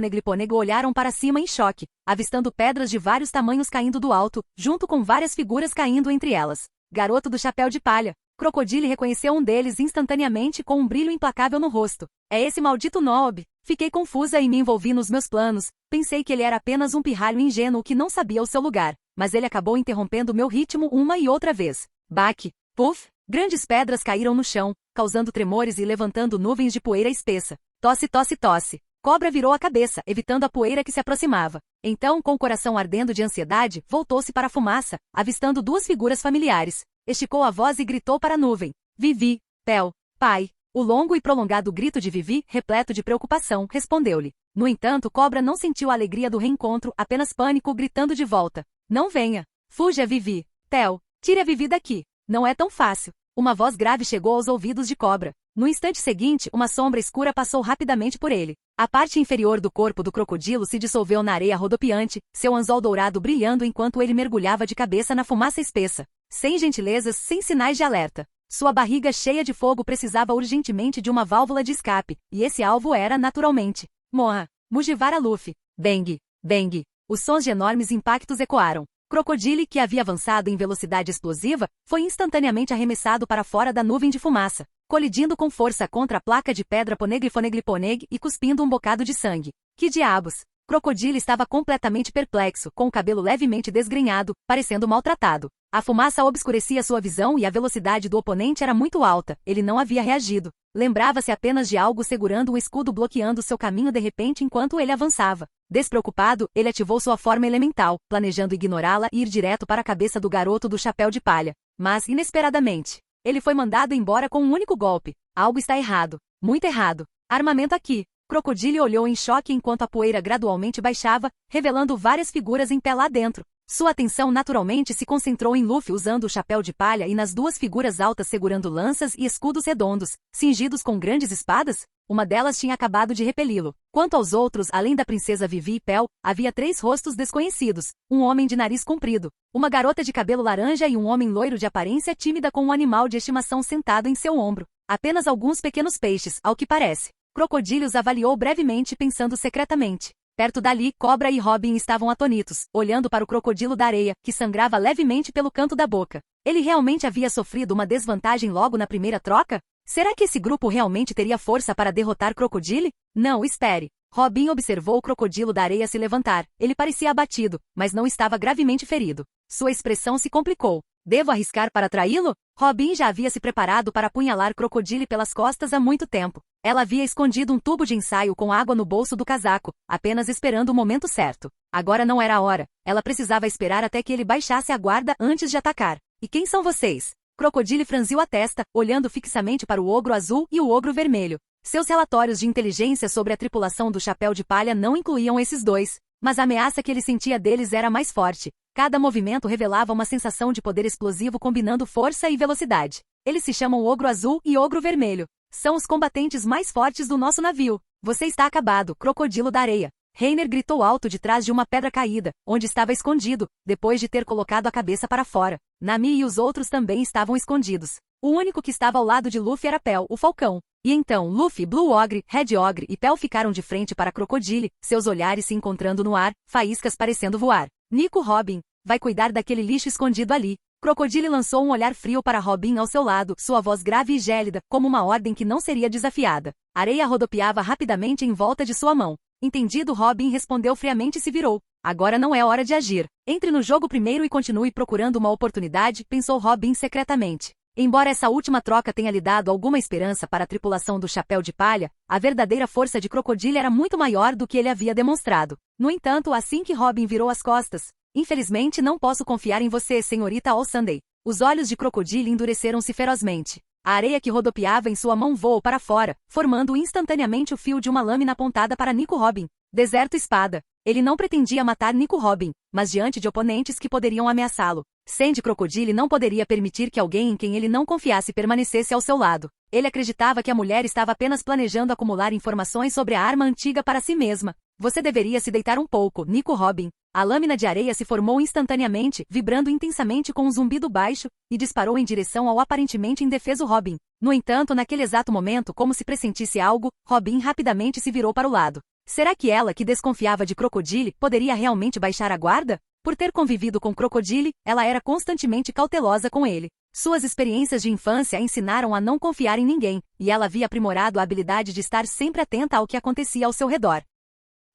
olharam para cima em choque, avistando pedras de vários tamanhos caindo do alto, junto com várias figuras caindo entre elas. Garoto do chapéu de palha. Crocodile reconheceu um deles instantaneamente com um brilho implacável no rosto. É esse maldito Noob. Fiquei confusa e me envolvi nos meus planos. Pensei que ele era apenas um pirralho ingênuo que não sabia o seu lugar. Mas ele acabou interrompendo meu ritmo uma e outra vez. Baque. Puff. Grandes pedras caíram no chão, causando tremores e levantando nuvens de poeira espessa. Tosse, tosse, tosse. Cobra virou a cabeça, evitando a poeira que se aproximava. Então, com o coração ardendo de ansiedade, voltou-se para a fumaça, avistando 2 figuras familiares. Esticou a voz e gritou para a nuvem. Vivi, Pel, pai. O longo e prolongado grito de Vivi, repleto de preocupação, respondeu-lhe. No entanto, Cobra não sentiu a alegria do reencontro, apenas pânico, gritando de volta. Não venha. Fuja, Vivi. Pel, tire a Vivi daqui. Não é tão fácil. Uma voz grave chegou aos ouvidos de Cobra. No instante seguinte, uma sombra escura passou rapidamente por ele. A parte inferior do corpo do crocodilo se dissolveu na areia rodopiante, seu anzol dourado brilhando enquanto ele mergulhava de cabeça na fumaça espessa. Sem gentilezas, sem sinais de alerta. Sua barriga cheia de fogo precisava urgentemente de uma válvula de escape, e esse alvo era, naturalmente, Moa. Mugiwara Luffy. Bang, bang. Os sons de enormes impactos ecoaram. Crocodile, que havia avançado em velocidade explosiva, foi instantaneamente arremessado para fora da nuvem de fumaça, colidindo com força contra a placa de pedra Poneglyph e cuspindo um bocado de sangue. Que diabos! Crocodile estava completamente perplexo, com o cabelo levemente desgrenhado, parecendo maltratado. A fumaça obscurecia sua visão e a velocidade do oponente era muito alta, ele não havia reagido. Lembrava-se apenas de algo segurando um escudo bloqueando seu caminho de repente enquanto ele avançava. Despreocupado, ele ativou sua forma elemental, planejando ignorá-la e ir direto para a cabeça do garoto do chapéu de palha. Mas, inesperadamente, ele foi mandado embora com um único golpe. Algo está errado. Muito errado. Armamento aqui. Crocodile olhou em choque enquanto a poeira gradualmente baixava, revelando várias figuras em pé lá dentro. Sua atenção naturalmente se concentrou em Luffy usando o chapéu de palha e nas duas figuras altas segurando lanças e escudos redondos, cingidos com grandes espadas. Uma delas tinha acabado de repeli-lo. Quanto aos outros, além da princesa Vivi e Pel, havia 3 rostos desconhecidos: um homem de nariz comprido, uma garota de cabelo laranja e um homem loiro de aparência tímida com um animal de estimação sentado em seu ombro. Apenas alguns pequenos peixes, ao que parece. Crocodile os avaliou brevemente, pensando secretamente. Perto dali, Cobra e Robin estavam atonitos, olhando para o crocodilo da areia, que sangrava levemente pelo canto da boca. Ele realmente havia sofrido uma desvantagem logo na primeira troca? Será que esse grupo realmente teria força para derrotar Crocodile? Não, espere. Robin observou o crocodilo da areia se levantar. Ele parecia abatido, mas não estava gravemente ferido. Sua expressão se complicou. Devo arriscar para traí-lo? Robin já havia se preparado para apunhalar Crocodile pelas costas há muito tempo. Ela havia escondido um tubo de ensaio com água no bolso do casaco, apenas esperando o momento certo. Agora não era a hora. Ela precisava esperar até que ele baixasse a guarda antes de atacar. E quem são vocês? Crocodile franziu a testa, olhando fixamente para o ogro azul e o ogro vermelho. Seus relatórios de inteligência sobre a tripulação do Chapéu de Palha não incluíam esses dois, mas a ameaça que ele sentia deles era mais forte. Cada movimento revelava uma sensação de poder explosivo combinando força e velocidade. Eles se chamam Ogro Azul e Ogro Vermelho. São os combatentes mais fortes do nosso navio. Você está acabado, crocodilo da areia. Reiner gritou alto de trás de uma pedra caída, onde estava escondido, depois de ter colocado a cabeça para fora. Nami e os outros também estavam escondidos. O único que estava ao lado de Luffy era Pel, o falcão. E então Luffy, Blue Ogre, Red Ogre e Pel ficaram de frente para Crocodile, seus olhares se encontrando no ar, faíscas parecendo voar. Nico Robin, vai cuidar daquele lixo escondido ali. Crocodile lançou um olhar frio para Robin ao seu lado, sua voz grave e gélida, como uma ordem que não seria desafiada. Areia rodopiava rapidamente em volta de sua mão. Entendido, Robin respondeu friamente e se virou. Agora não é hora de agir. Entre no jogo primeiro e continue procurando uma oportunidade, pensou Robin secretamente. Embora essa última troca tenha lhe dado alguma esperança para a tripulação do Chapéu de Palha, a verdadeira força de Crocodile era muito maior do que ele havia demonstrado. No entanto, assim que Robin virou as costas, infelizmente não posso confiar em você, senhorita All Sunday. Os olhos de Crocodile endureceram-se ferozmente. A areia que rodopiava em sua mão voou para fora, formando instantaneamente o fio de uma lâmina apontada para Nico Robin. Deserto espada. Ele não pretendia matar Nico Robin, mas diante de oponentes que poderiam ameaçá-lo. Sandy Crocodile não poderia permitir que alguém em quem ele não confiasse permanecesse ao seu lado. Ele acreditava que a mulher estava apenas planejando acumular informações sobre a arma antiga para si mesma. Você deveria se deitar um pouco, Nico Robin. A lâmina de areia se formou instantaneamente, vibrando intensamente com um zumbido baixo, e disparou em direção ao aparentemente indefeso Robin. No entanto, naquele exato momento, como se pressentisse algo, Robin rapidamente se virou para o lado. Será que ela, que desconfiava de Crocodile, poderia realmente baixar a guarda? Por ter convivido com Crocodile, ela era constantemente cautelosa com ele. Suas experiências de infância a ensinaram a não confiar em ninguém, e ela havia aprimorado a habilidade de estar sempre atenta ao que acontecia ao seu redor.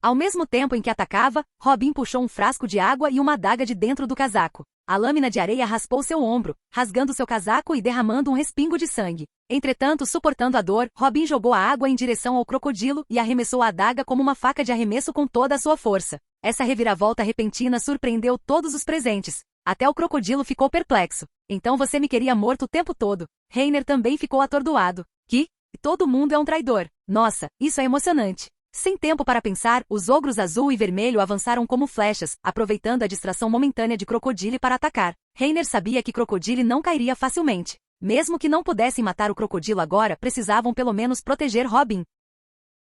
Ao mesmo tempo em que atacava, Robin puxou um frasco de água e uma adaga de dentro do casaco. A lâmina de areia raspou seu ombro, rasgando seu casaco e derramando um respingo de sangue. Entretanto, suportando a dor, Robin jogou a água em direção ao crocodilo e arremessou a adaga como uma faca de arremesso com toda a sua força. Essa reviravolta repentina surpreendeu todos os presentes. Até o crocodilo ficou perplexo. Então você me queria morto o tempo todo. Reiner também ficou atordoado. Que? Todo mundo é um traidor. Nossa, isso é emocionante. Sem tempo para pensar, os ogros azul e vermelho avançaram como flechas, aproveitando a distração momentânea de Crocodile para atacar. Reiner sabia que Crocodile não cairia facilmente. Mesmo que não pudessem matar o crocodilo agora, precisavam pelo menos proteger Robin.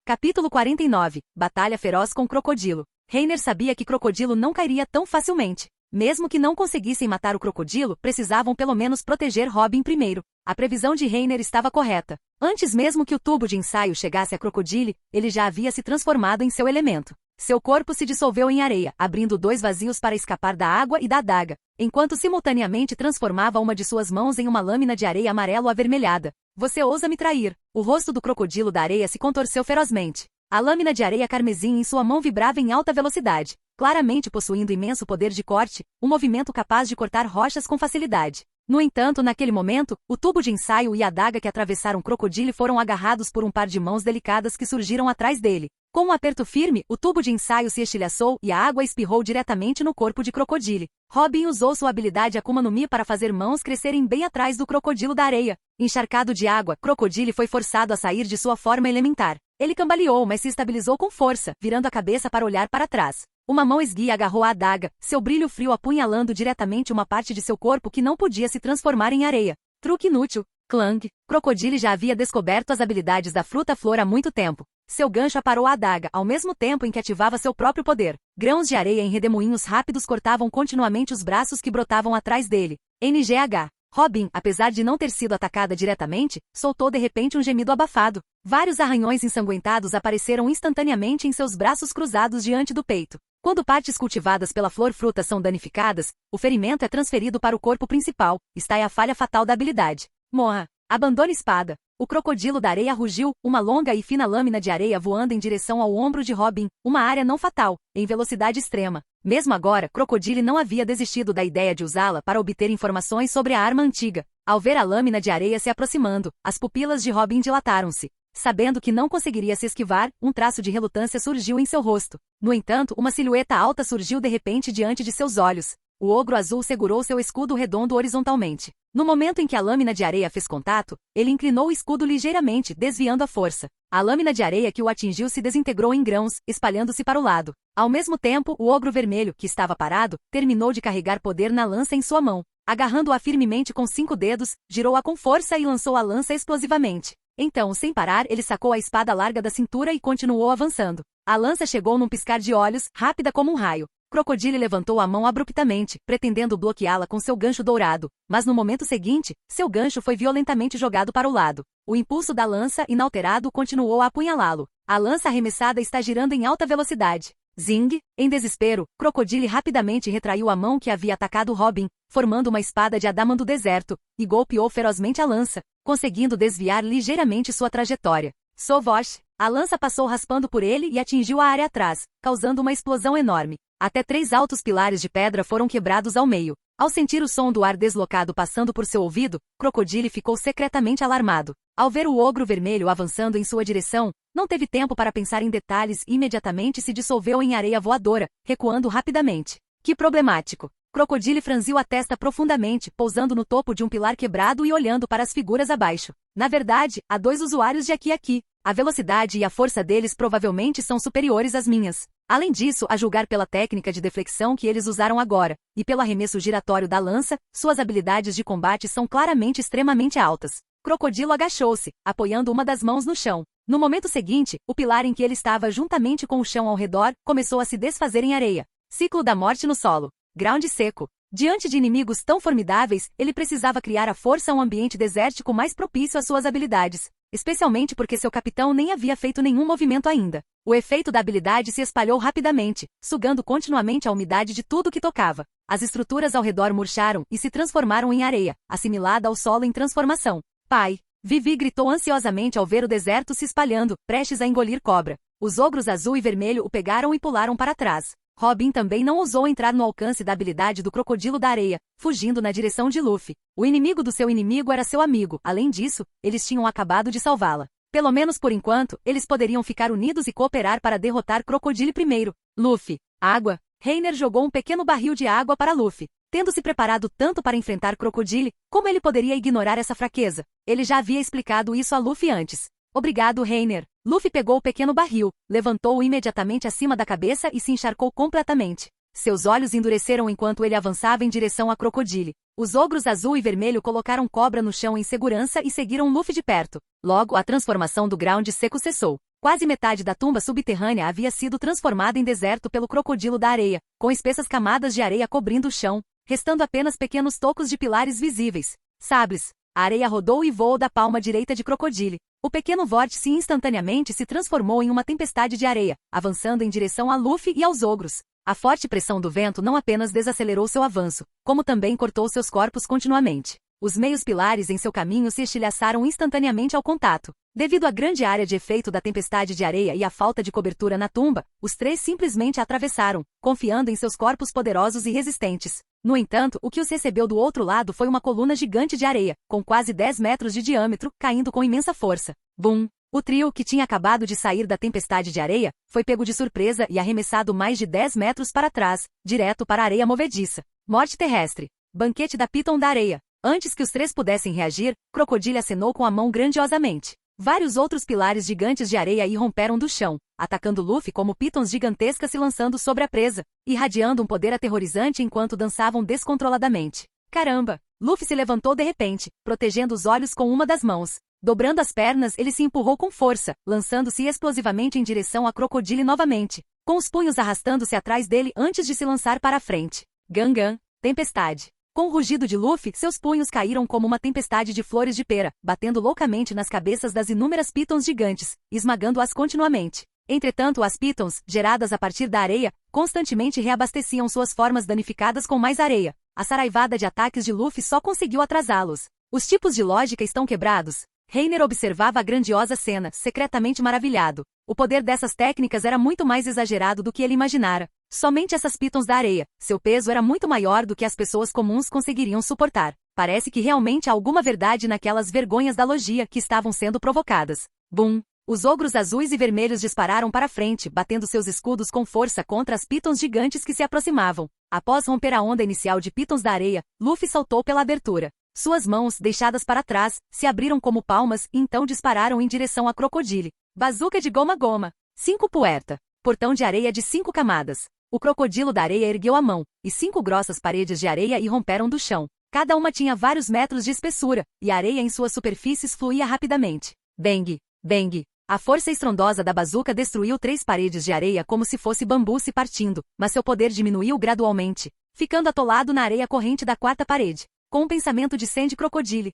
Capítulo 49. Batalha feroz com Crocodilo. Reiner sabia que Crocodilo não cairia tão facilmente. Mesmo que não conseguissem matar o crocodilo, precisavam pelo menos proteger Robin primeiro. A previsão de Reiner estava correta. Antes mesmo que o tubo de ensaio chegasse a Crocodile, ele já havia se transformado em seu elemento. Seu corpo se dissolveu em areia, abrindo 2 vazios para escapar da água e da adaga, enquanto simultaneamente transformava uma de suas mãos em uma lâmina de areia amarelo-avermelhada. Você ousa me trair. O rosto do crocodilo da areia se contorceu ferozmente. A lâmina de areia carmesim em sua mão vibrava em alta velocidade, claramente possuindo imenso poder de corte, um movimento capaz de cortar rochas com facilidade. No entanto, naquele momento, o tubo de ensaio e a adaga que atravessaram Crocodile foram agarrados por um par de mãos delicadas que surgiram atrás dele. Com um aperto firme, o tubo de ensaio se estilhaçou e a água espirrou diretamente no corpo de Crocodile. Robin usou sua habilidade Akuma no Mi para fazer mãos crescerem bem atrás do crocodilo da areia. Encharcado de água, Crocodile foi forçado a sair de sua forma elementar. Ele cambaleou, mas se estabilizou com força, virando a cabeça para olhar para trás. Uma mão esguia agarrou a adaga, seu brilho frio apunhalando diretamente uma parte de seu corpo que não podia se transformar em areia. Truque inútil. Clang. Crocodile já havia descoberto as habilidades da fruta-flor há muito tempo. Seu gancho aparou a adaga, ao mesmo tempo em que ativava seu próprio poder. Grãos de areia em redemoinhos rápidos cortavam continuamente os braços que brotavam atrás dele. NGH. Robin, apesar de não ter sido atacada diretamente, soltou de repente um gemido abafado. Vários arranhões ensanguentados apareceram instantaneamente em seus braços cruzados diante do peito. Quando partes cultivadas pela flor-fruta são danificadas, o ferimento é transferido para o corpo principal. Está aí a falha fatal da habilidade. Morra. Abandone espada. O crocodilo da areia rugiu, uma longa e fina lâmina de areia voando em direção ao ombro de Robin, uma área não fatal, em velocidade extrema. Mesmo agora, Crocodile não havia desistido da ideia de usá-la para obter informações sobre a arma antiga. Ao ver a lâmina de areia se aproximando, as pupilas de Robin dilataram-se. Sabendo que não conseguiria se esquivar, um traço de relutância surgiu em seu rosto. No entanto, uma silhueta alta surgiu de repente diante de seus olhos. O ogro azul segurou seu escudo redondo horizontalmente. No momento em que a lâmina de areia fez contato, ele inclinou o escudo ligeiramente, desviando a força. A lâmina de areia que o atingiu se desintegrou em grãos, espalhando-se para o lado. Ao mesmo tempo, o ogro vermelho, que estava parado, terminou de carregar poder na lança em sua mão. Agarrando-a firmemente com 5 dedos, girou-a com força e lançou a lança explosivamente. Então, sem parar, ele sacou a espada larga da cintura e continuou avançando. A lança chegou num piscar de olhos, rápida como um raio. Crocodile levantou a mão abruptamente, pretendendo bloqueá-la com seu gancho dourado, mas no momento seguinte, seu gancho foi violentamente jogado para o lado. O impulso da lança, inalterado, continuou a apunhalá-lo. A lança arremessada está girando em alta velocidade. Zing! Em desespero, Crocodile rapidamente retraiu a mão que havia atacado Robin, formando uma espada de Adaman do deserto, e golpeou ferozmente a lança, conseguindo desviar ligeiramente sua trajetória. Sovosh! A lança passou raspando por ele e atingiu a área atrás, causando uma explosão enorme. Até 3 altos pilares de pedra foram quebrados ao meio. Ao sentir o som do ar deslocado passando por seu ouvido, Crocodile ficou secretamente alarmado. Ao ver o ogro vermelho avançando em sua direção, não teve tempo para pensar em detalhes e imediatamente se dissolveu em areia voadora, recuando rapidamente. Que problemático! Crocodile franziu a testa profundamente, pousando no topo de um pilar quebrado e olhando para as figuras abaixo. Na verdade, há 2 usuários de aqui. A velocidade e a força deles provavelmente são superiores às minhas. Além disso, a julgar pela técnica de deflexão que eles usaram agora, e pelo arremesso giratório da lança, suas habilidades de combate são claramente extremamente altas. Crocodilo agachou-se, apoiando uma das mãos no chão. No momento seguinte, o pilar em que ele estava juntamente com o chão ao redor, começou a se desfazer em areia. Ciclo da morte no solo. Ground seco. Diante de inimigos tão formidáveis, ele precisava criar à força um ambiente desértico mais propício às suas habilidades, especialmente porque seu capitão nem havia feito nenhum movimento ainda. O efeito da habilidade se espalhou rapidamente, sugando continuamente a umidade de tudo que tocava. As estruturas ao redor murcharam e se transformaram em areia, assimilada ao solo em transformação. Pai! Vivi gritou ansiosamente ao ver o deserto se espalhando, prestes a engolir cobra. Os ogros azul e vermelho o pegaram e pularam para trás. Robin também não ousou entrar no alcance da habilidade do crocodilo da areia, fugindo na direção de Luffy. O inimigo do seu inimigo era seu amigo, além disso, eles tinham acabado de salvá-la. Pelo menos por enquanto, eles poderiam ficar unidos e cooperar para derrotar Crocodile primeiro. Luffy. Água. Reiner jogou um pequeno barril de água para Luffy. Tendo se preparado tanto para enfrentar Crocodile, como ele poderia ignorar essa fraqueza? Ele já havia explicado isso a Luffy antes. Obrigado, Reiner. Luffy pegou o pequeno barril, levantou-o imediatamente acima da cabeça e se encharcou completamente. Seus olhos endureceram enquanto ele avançava em direção a Crocodile. Os ogros azul e vermelho colocaram Cobra no chão em segurança e seguiram Luffy de perto. Logo, a transformação do ground seco cessou. Quase metade da tumba subterrânea havia sido transformada em deserto pelo crocodilo da areia, com espessas camadas de areia cobrindo o chão, restando apenas pequenos tocos de pilares visíveis. Sables. A areia rodou e voou da palma direita de Crocodile. O pequeno vórtice instantaneamente se transformou em uma tempestade de areia, avançando em direção a Luffy e aos ogros. A forte pressão do vento não apenas desacelerou seu avanço, como também cortou seus corpos continuamente. Os meios pilares em seu caminho se estilhaçaram instantaneamente ao contato. Devido à grande área de efeito da tempestade de areia e à falta de cobertura na tumba, os 3 simplesmente a atravessaram, confiando em seus corpos poderosos e resistentes. No entanto, o que os recebeu do outro lado foi uma coluna gigante de areia, com quase 10 metros de diâmetro, caindo com imensa força. Bum! O trio, que tinha acabado de sair da tempestade de areia, foi pego de surpresa e arremessado mais de 10 metros para trás, direto para a areia movediça. Morte terrestre. Banquete da Piton da areia. Antes que os 3 pudessem reagir, Crocodile acenou com a mão grandiosamente. Vários outros pilares gigantes de areia irromperam do chão, atacando Luffy como pitons gigantescas se lançando sobre a presa, irradiando um poder aterrorizante enquanto dançavam descontroladamente. Caramba! Luffy se levantou de repente, protegendo os olhos com uma das mãos. Dobrando as pernas, ele se empurrou com força, lançando-se explosivamente em direção a Crocodile novamente, com os punhos arrastando-se atrás dele antes de se lançar para a frente. Gangan, tempestade. Com o rugido de Luffy, seus punhos caíram como uma tempestade de flores de pera, batendo loucamente nas cabeças das inúmeras pitons gigantes, esmagando-as continuamente. Entretanto, as pitons, geradas a partir da areia, constantemente reabasteciam suas formas danificadas com mais areia. A saraivada de ataques de Luffy só conseguiu atrasá-los. Os tipos de lógica estão quebrados. Reiner observava a grandiosa cena, secretamente maravilhado. O poder dessas técnicas era muito mais exagerado do que ele imaginara. Somente essas pitons da areia. Seu peso era muito maior do que as pessoas comuns conseguiriam suportar. Parece que realmente há alguma verdade naquelas vergonhas da logia que estavam sendo provocadas. Bum! Os ogros azuis e vermelhos dispararam para frente, batendo seus escudos com força contra as pitons gigantes que se aproximavam. Após romper a onda inicial de pitons da areia, Luffy saltou pela abertura. Suas mãos, deixadas para trás, se abriram como palmas e então dispararam em direção a Crocodile. Bazuca de goma-goma. 5 puerta. Portão de areia de 5 camadas. O crocodilo da areia ergueu a mão, e 5 grossas paredes de areia irromperam do chão. Cada uma tinha vários metros de espessura, e a areia em suas superfícies fluía rapidamente. Bang! Bang! A força estrondosa da bazuca destruiu 3 paredes de areia como se fosse bambu se partindo, mas seu poder diminuiu gradualmente, ficando atolado na areia corrente da 4ª parede. Com um pensamento de Sandy Crocodile.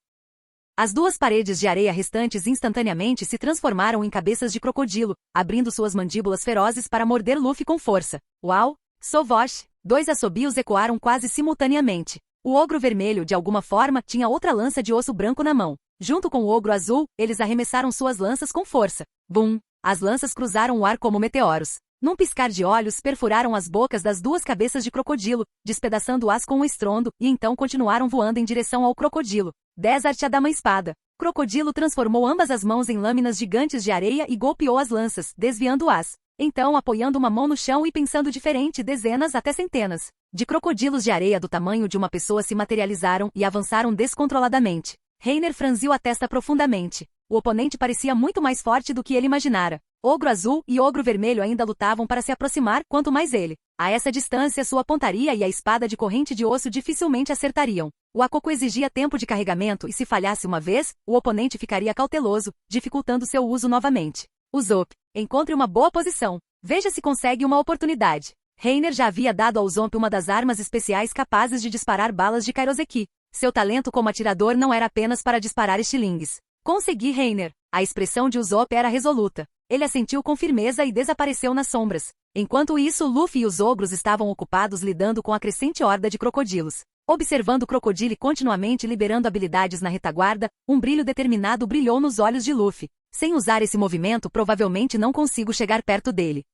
As 2 paredes de areia restantes instantaneamente se transformaram em cabeças de crocodilo, abrindo suas mandíbulas ferozes para morder Luffy com força. Uau! Sovosh! 2 assobios ecoaram quase simultaneamente. O ogro vermelho, de alguma forma, tinha outra lança de osso branco na mão. Junto com o ogro azul, eles arremessaram suas lanças com força. Bum! As lanças cruzaram o ar como meteoros. Num piscar de olhos, perfuraram as bocas das 2 cabeças de crocodilo, despedaçando-as com um estrondo, e então continuaram voando em direção ao crocodilo. Desert a Dama-Espada. Crocodilo transformou ambas as mãos em lâminas gigantes de areia e golpeou as lanças, desviando-as. Então, apoiando uma mão no chão e pensando diferente, dezenas até centenas de crocodilos de areia do tamanho de uma pessoa se materializaram e avançaram descontroladamente. Reiner franziu a testa profundamente. O oponente parecia muito mais forte do que ele imaginara. Ogro azul e ogro vermelho ainda lutavam para se aproximar, quanto mais ele. A essa distância, sua pontaria e a espada de corrente de osso dificilmente acertariam. O Akoko exigia tempo de carregamento e se falhasse uma vez, o oponente ficaria cauteloso, dificultando seu uso novamente. Usopp, encontre uma boa posição. Veja se consegue uma oportunidade. Reiner já havia dado ao Usopp uma das armas especiais capazes de disparar balas de Kairoseki. Seu talento como atirador não era apenas para disparar estilingues. Consegui, Reiner. A expressão de Usopp era resoluta. Ele assentiu com firmeza e desapareceu nas sombras. Enquanto isso, Luffy e os ogros estavam ocupados lidando com a crescente horda de crocodilos. Observando o Crocodile continuamente liberando habilidades na retaguarda, um brilho determinado brilhou nos olhos de Luffy. Sem usar esse movimento, provavelmente não consigo chegar perto dele.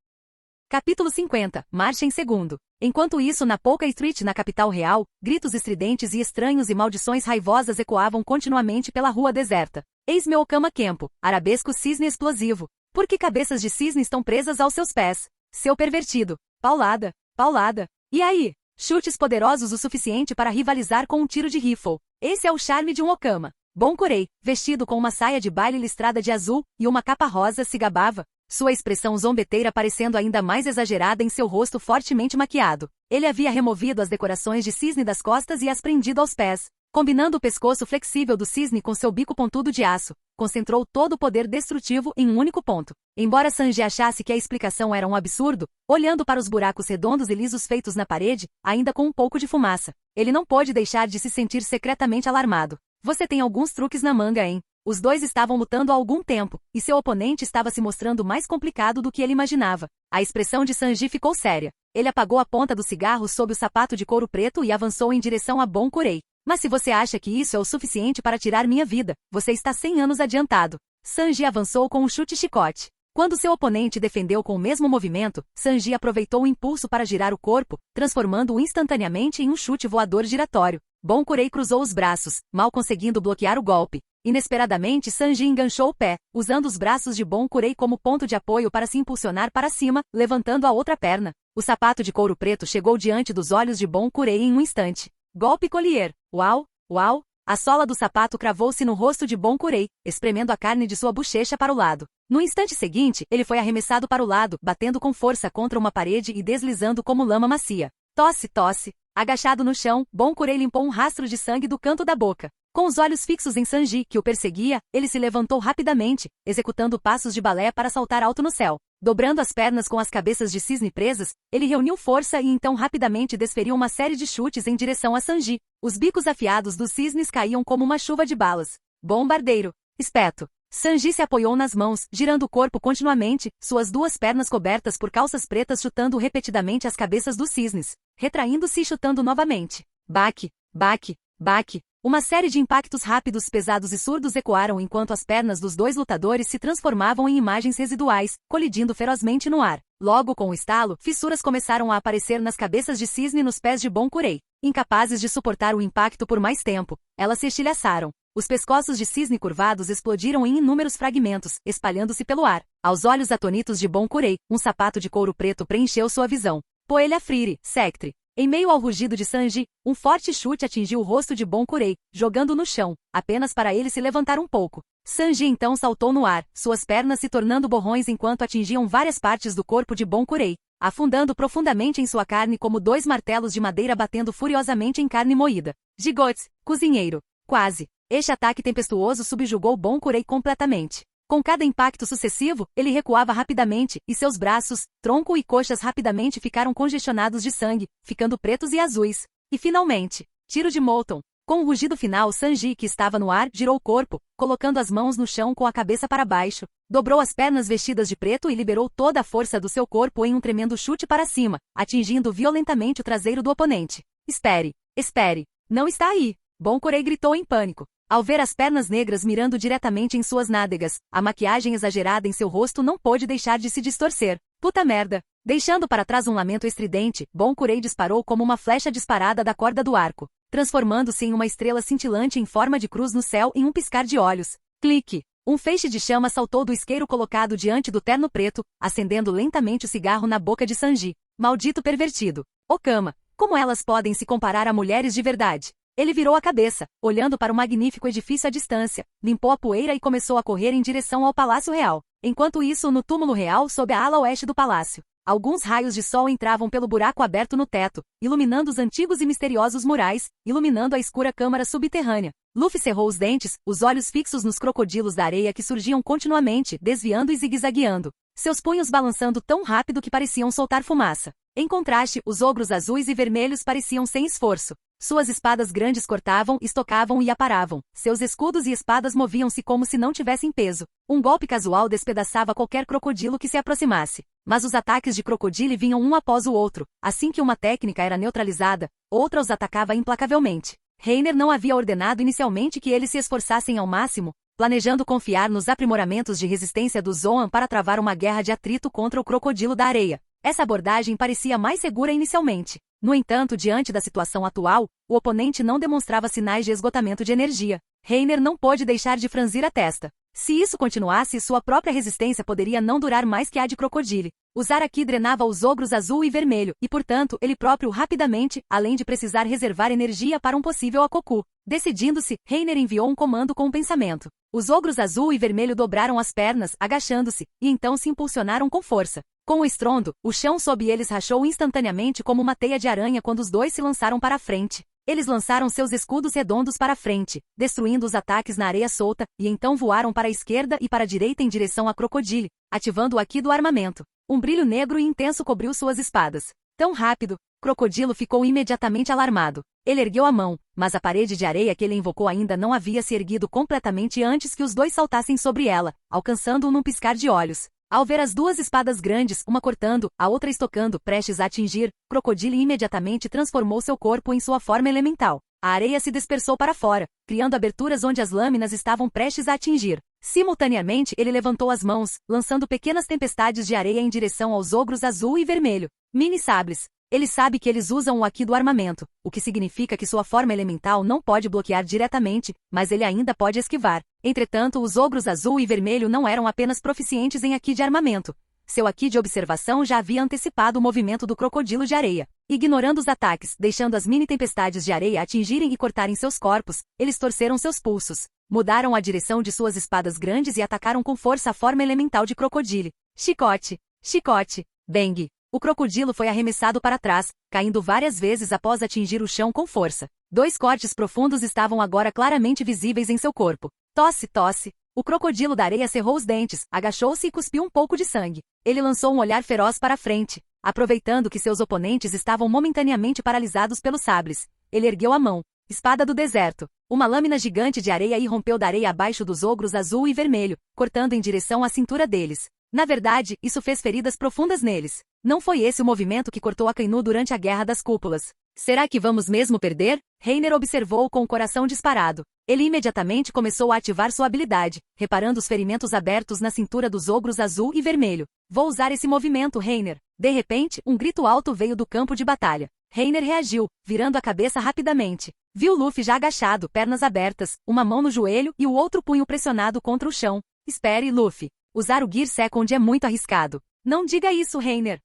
Capítulo 50. Marcha em segundo. Enquanto isso, na Polka Street, na capital real, gritos estridentes e estranhos e maldições raivosas ecoavam continuamente pela rua deserta. Eis-me Okama Kempo, arabesco cisne explosivo. Por que cabeças de cisne estão presas aos seus pés? Seu pervertido. Paulada. Paulada. E aí? Chutes poderosos o suficiente para rivalizar com um tiro de rifle. Esse é o charme de um Okama. Bonkurei, vestido com uma saia de baile listrada de azul e uma capa rosa, se gabava. Sua expressão zombeteira parecendo ainda mais exagerada em seu rosto fortemente maquiado. Ele havia removido as decorações de cisne das costas e as prendido aos pés. Combinando o pescoço flexível do cisne com seu bico pontudo de aço, concentrou todo o poder destrutivo em um único ponto. Embora Sanji achasse que a explicação era um absurdo, olhando para os buracos redondos e lisos feitos na parede, ainda com um pouco de fumaça, ele não pôde deixar de se sentir secretamente alarmado. Você tem alguns truques na manga, hein? Os dois estavam lutando há algum tempo, e seu oponente estava se mostrando mais complicado do que ele imaginava. A expressão de Sanji ficou séria. Ele apagou a ponta do cigarro sob o sapato de couro preto e avançou em direção a Bonkurei. Mas se você acha que isso é o suficiente para tirar minha vida, você está 100 anos adiantado. Sanji avançou com um chute-chicote. Quando seu oponente defendeu com o mesmo movimento, Sanji aproveitou o impulso para girar o corpo, transformando-o instantaneamente em um chute voador giratório. Bonkurei cruzou os braços, mal conseguindo bloquear o golpe. Inesperadamente, Sanji enganchou o pé, usando os braços de Bonkurei como ponto de apoio para se impulsionar para cima, levantando a outra perna. O sapato de couro preto chegou diante dos olhos de Bonkurei em um instante. Golpe collier. Uau! Uau! A sola do sapato cravou-se no rosto de Bonkurei, espremendo a carne de sua bochecha para o lado. No instante seguinte, ele foi arremessado para o lado, batendo com força contra uma parede e deslizando como lama macia. Tosse, tosse. Agachado no chão, Bonkurei limpou um rastro de sangue do canto da boca. Com os olhos fixos em Sanji, que o perseguia, ele se levantou rapidamente, executando passos de balé para saltar alto no céu. Dobrando as pernas com as cabeças de cisne presas, ele reuniu força e então rapidamente desferiu uma série de chutes em direção a Sanji. Os bicos afiados dos cisnes caíam como uma chuva de balas. Bombardeiro. Espeto. Sanji se apoiou nas mãos, girando o corpo continuamente, suas duas pernas cobertas por calças pretas chutando repetidamente as cabeças dos cisnes, retraindo-se e chutando novamente. Baque, baque, baque. Uma série de impactos rápidos, pesados e surdos ecoaram enquanto as pernas dos dois lutadores se transformavam em imagens residuais, colidindo ferozmente no ar. Logo com o estalo, fissuras começaram a aparecer nas cabeças de cisne e nos pés de Bonkurei. Incapazes de suportar o impacto por mais tempo, elas se estilhaçaram. Os pescoços de cisne curvados explodiram em inúmeros fragmentos, espalhando-se pelo ar. Aos olhos atônitos de Bonkurei, um sapato de couro preto preencheu sua visão. Poelha Frire, Sectre. Em meio ao rugido de Sanji, um forte chute atingiu o rosto de Bonkurei, jogando no chão, apenas para ele se levantar um pouco. Sanji então saltou no ar, suas pernas se tornando borrões enquanto atingiam várias partes do corpo de Bonkurei, afundando profundamente em sua carne como dois martelos de madeira batendo furiosamente em carne moída. Gigots, cozinheiro. Quase. Este ataque tempestuoso subjugou Bonkurei completamente. Com cada impacto sucessivo, ele recuava rapidamente, e seus braços, tronco e coxas rapidamente ficaram congestionados de sangue, ficando pretos e azuis. E finalmente, tiro de Molton. Com o rugido final, Sanji, que estava no ar, girou o corpo, colocando as mãos no chão com a cabeça para baixo, dobrou as pernas vestidas de preto e liberou toda a força do seu corpo em um tremendo chute para cima, atingindo violentamente o traseiro do oponente. Espere, espere, não está aí! Bonkurei gritou em pânico. Ao ver as pernas negras mirando diretamente em suas nádegas, a maquiagem exagerada em seu rosto não pôde deixar de se distorcer. Puta merda! Deixando para trás um lamento estridente, Bonkurei disparou como uma flecha disparada da corda do arco, transformando-se em uma estrela cintilante em forma de cruz no céu em um piscar de olhos. Clique! Um feixe de chama saltou do isqueiro colocado diante do terno preto, acendendo lentamente o cigarro na boca de Sanji. Maldito pervertido! Okama! Como elas podem se comparar a mulheres de verdade? Ele virou a cabeça, olhando para o magnífico edifício à distância, limpou a poeira e começou a correr em direção ao Palácio Real. Enquanto isso, no túmulo real, sob a ala oeste do palácio, alguns raios de sol entravam pelo buraco aberto no teto, iluminando os antigos e misteriosos murais, iluminando a escura câmara subterrânea. Luffy cerrou os dentes, os olhos fixos nos crocodilos da areia que surgiam continuamente, desviando e zigue-zagueando, seus punhos balançando tão rápido que pareciam soltar fumaça. Em contraste, os ogros azuis e vermelhos pareciam sem esforço. Suas espadas grandes cortavam, estocavam e aparavam. Seus escudos e espadas moviam-se como se não tivessem peso. Um golpe casual despedaçava qualquer crocodilo que se aproximasse. Mas os ataques de crocodilo vinham um após o outro. Assim que uma técnica era neutralizada, outra os atacava implacavelmente. Reiner não havia ordenado inicialmente que eles se esforçassem ao máximo, planejando confiar nos aprimoramentos de resistência do Zoan para travar uma guerra de atrito contra o crocodilo da areia. Essa abordagem parecia mais segura inicialmente. No entanto, diante da situação atual, o oponente não demonstrava sinais de esgotamento de energia. Reiner não pôde deixar de franzir a testa. Se isso continuasse, sua própria resistência poderia não durar mais que a de Crocodile. Usar aqui drenava os ogros azul e vermelho, e portanto, ele próprio rapidamente, além de precisar reservar energia para um possível Akoku. Decidindo-se, Reiner enviou um comando com um pensamento. Os ogros azul e vermelho dobraram as pernas, agachando-se, e então se impulsionaram com força. Com o estrondo, o chão sob eles rachou instantaneamente como uma teia de aranha quando os dois se lançaram para a frente. Eles lançaram seus escudos redondos para a frente, destruindo os ataques na areia solta, e então voaram para a esquerda e para a direita em direção a Crocodile, ativando o Haki do armamento. Um brilho negro e intenso cobriu suas espadas. Tão rápido, Crocodilo ficou imediatamente alarmado. Ele ergueu a mão, mas a parede de areia que ele invocou ainda não havia se erguido completamente antes que os dois saltassem sobre ela, alcançando-o num piscar de olhos. Ao ver as duas espadas grandes, uma cortando, a outra estocando, prestes a atingir, Crocodile imediatamente transformou seu corpo em sua forma elemental. A areia se dispersou para fora, criando aberturas onde as lâminas estavam prestes a atingir. Simultaneamente, ele levantou as mãos, lançando pequenas tempestades de areia em direção aos ogros azul e vermelho. Mini sabres. Ele sabe que eles usam o Haki do armamento, o que significa que sua forma elemental não pode bloquear diretamente, mas ele ainda pode esquivar. Entretanto, os ogros azul e vermelho não eram apenas proficientes em Haki de armamento. Seu haki de observação já havia antecipado o movimento do crocodilo de areia. Ignorando os ataques, deixando as mini-tempestades de areia atingirem e cortarem seus corpos, eles torceram seus pulsos. Mudaram a direção de suas espadas grandes e atacaram com força a forma elemental de crocodilo. Chicote! Chicote! Bang! O crocodilo foi arremessado para trás, caindo várias vezes após atingir o chão com força. 2 cortes profundos estavam agora claramente visíveis em seu corpo. Tosse, tosse! O crocodilo da areia cerrou os dentes, agachou-se e cuspiu um pouco de sangue. Ele lançou um olhar feroz para a frente. Aproveitando que seus oponentes estavam momentaneamente paralisados pelos sabres, ele ergueu a mão. Espada do deserto. Uma lâmina gigante de areia irrompeu da areia abaixo dos ogros azul e vermelho, cortando em direção à cintura deles. Na verdade, isso fez feridas profundas neles. Não foi esse o movimento que cortou Akainu durante a Guerra das Cúpulas. Será que vamos mesmo perder? Reiner observou com o coração disparado. Ele imediatamente começou a ativar sua habilidade, reparando os ferimentos abertos na cintura dos ogros azul e vermelho. Vou usar esse movimento, Reiner. De repente, um grito alto veio do campo de batalha. Reiner reagiu, virando a cabeça rapidamente. Viu Luffy já agachado, pernas abertas, uma mão no joelho e o outro punho pressionado contra o chão. Espere, Luffy. Usar o Gear Second é muito arriscado. Não diga isso, Reiner.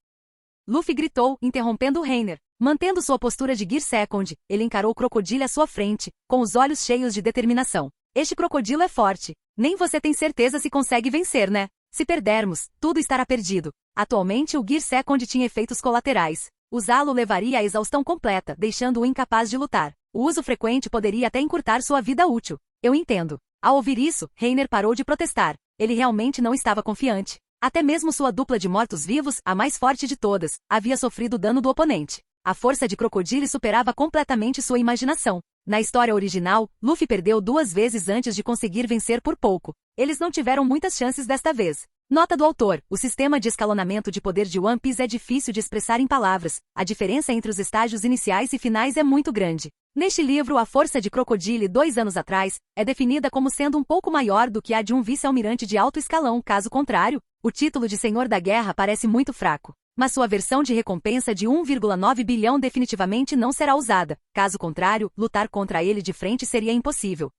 Luffy gritou, interrompendo Reiner. Mantendo sua postura de Gear Second, ele encarou o crocodilo à sua frente, com os olhos cheios de determinação. Este crocodilo é forte. Nem você tem certeza se consegue vencer, né? Se perdermos, tudo estará perdido. Atualmente o Gear Second tinha efeitos colaterais. Usá-lo levaria à exaustão completa, deixando-o incapaz de lutar. O uso frequente poderia até encurtar sua vida útil. Eu entendo. Ao ouvir isso, Reiner parou de protestar. Ele realmente não estava confiante. Até mesmo sua dupla de mortos-vivos, a mais forte de todas, havia sofrido dano do oponente. A força de crocodilo superava completamente sua imaginação. Na história original, Luffy perdeu 2 vezes antes de conseguir vencer por pouco. Eles não tiveram muitas chances desta vez. Nota do autor: o sistema de escalonamento de poder de One Piece é difícil de expressar em palavras. A diferença entre os estágios iniciais e finais é muito grande. Neste livro, a força de Crocodile 2 anos atrás é definida como sendo um pouco maior do que a de um vice-almirante de alto escalão. Caso contrário, o título de Senhor da Guerra parece muito fraco. Mas sua versão de recompensa de 1,9 bilhão definitivamente não será usada. Caso contrário, lutar contra ele de frente seria impossível.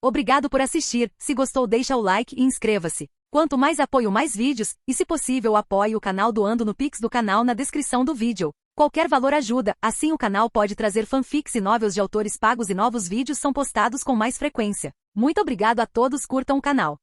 Obrigado por assistir. Se gostou, deixa o like e inscreva-se. Quanto mais apoio, mais vídeos, e se possível apoie o canal doando no Pix do canal na descrição do vídeo. Qualquer valor ajuda, assim o canal pode trazer fanfics e novels de autores pagos e novos vídeos são postados com mais frequência. Muito obrigado a todos, curtam o canal.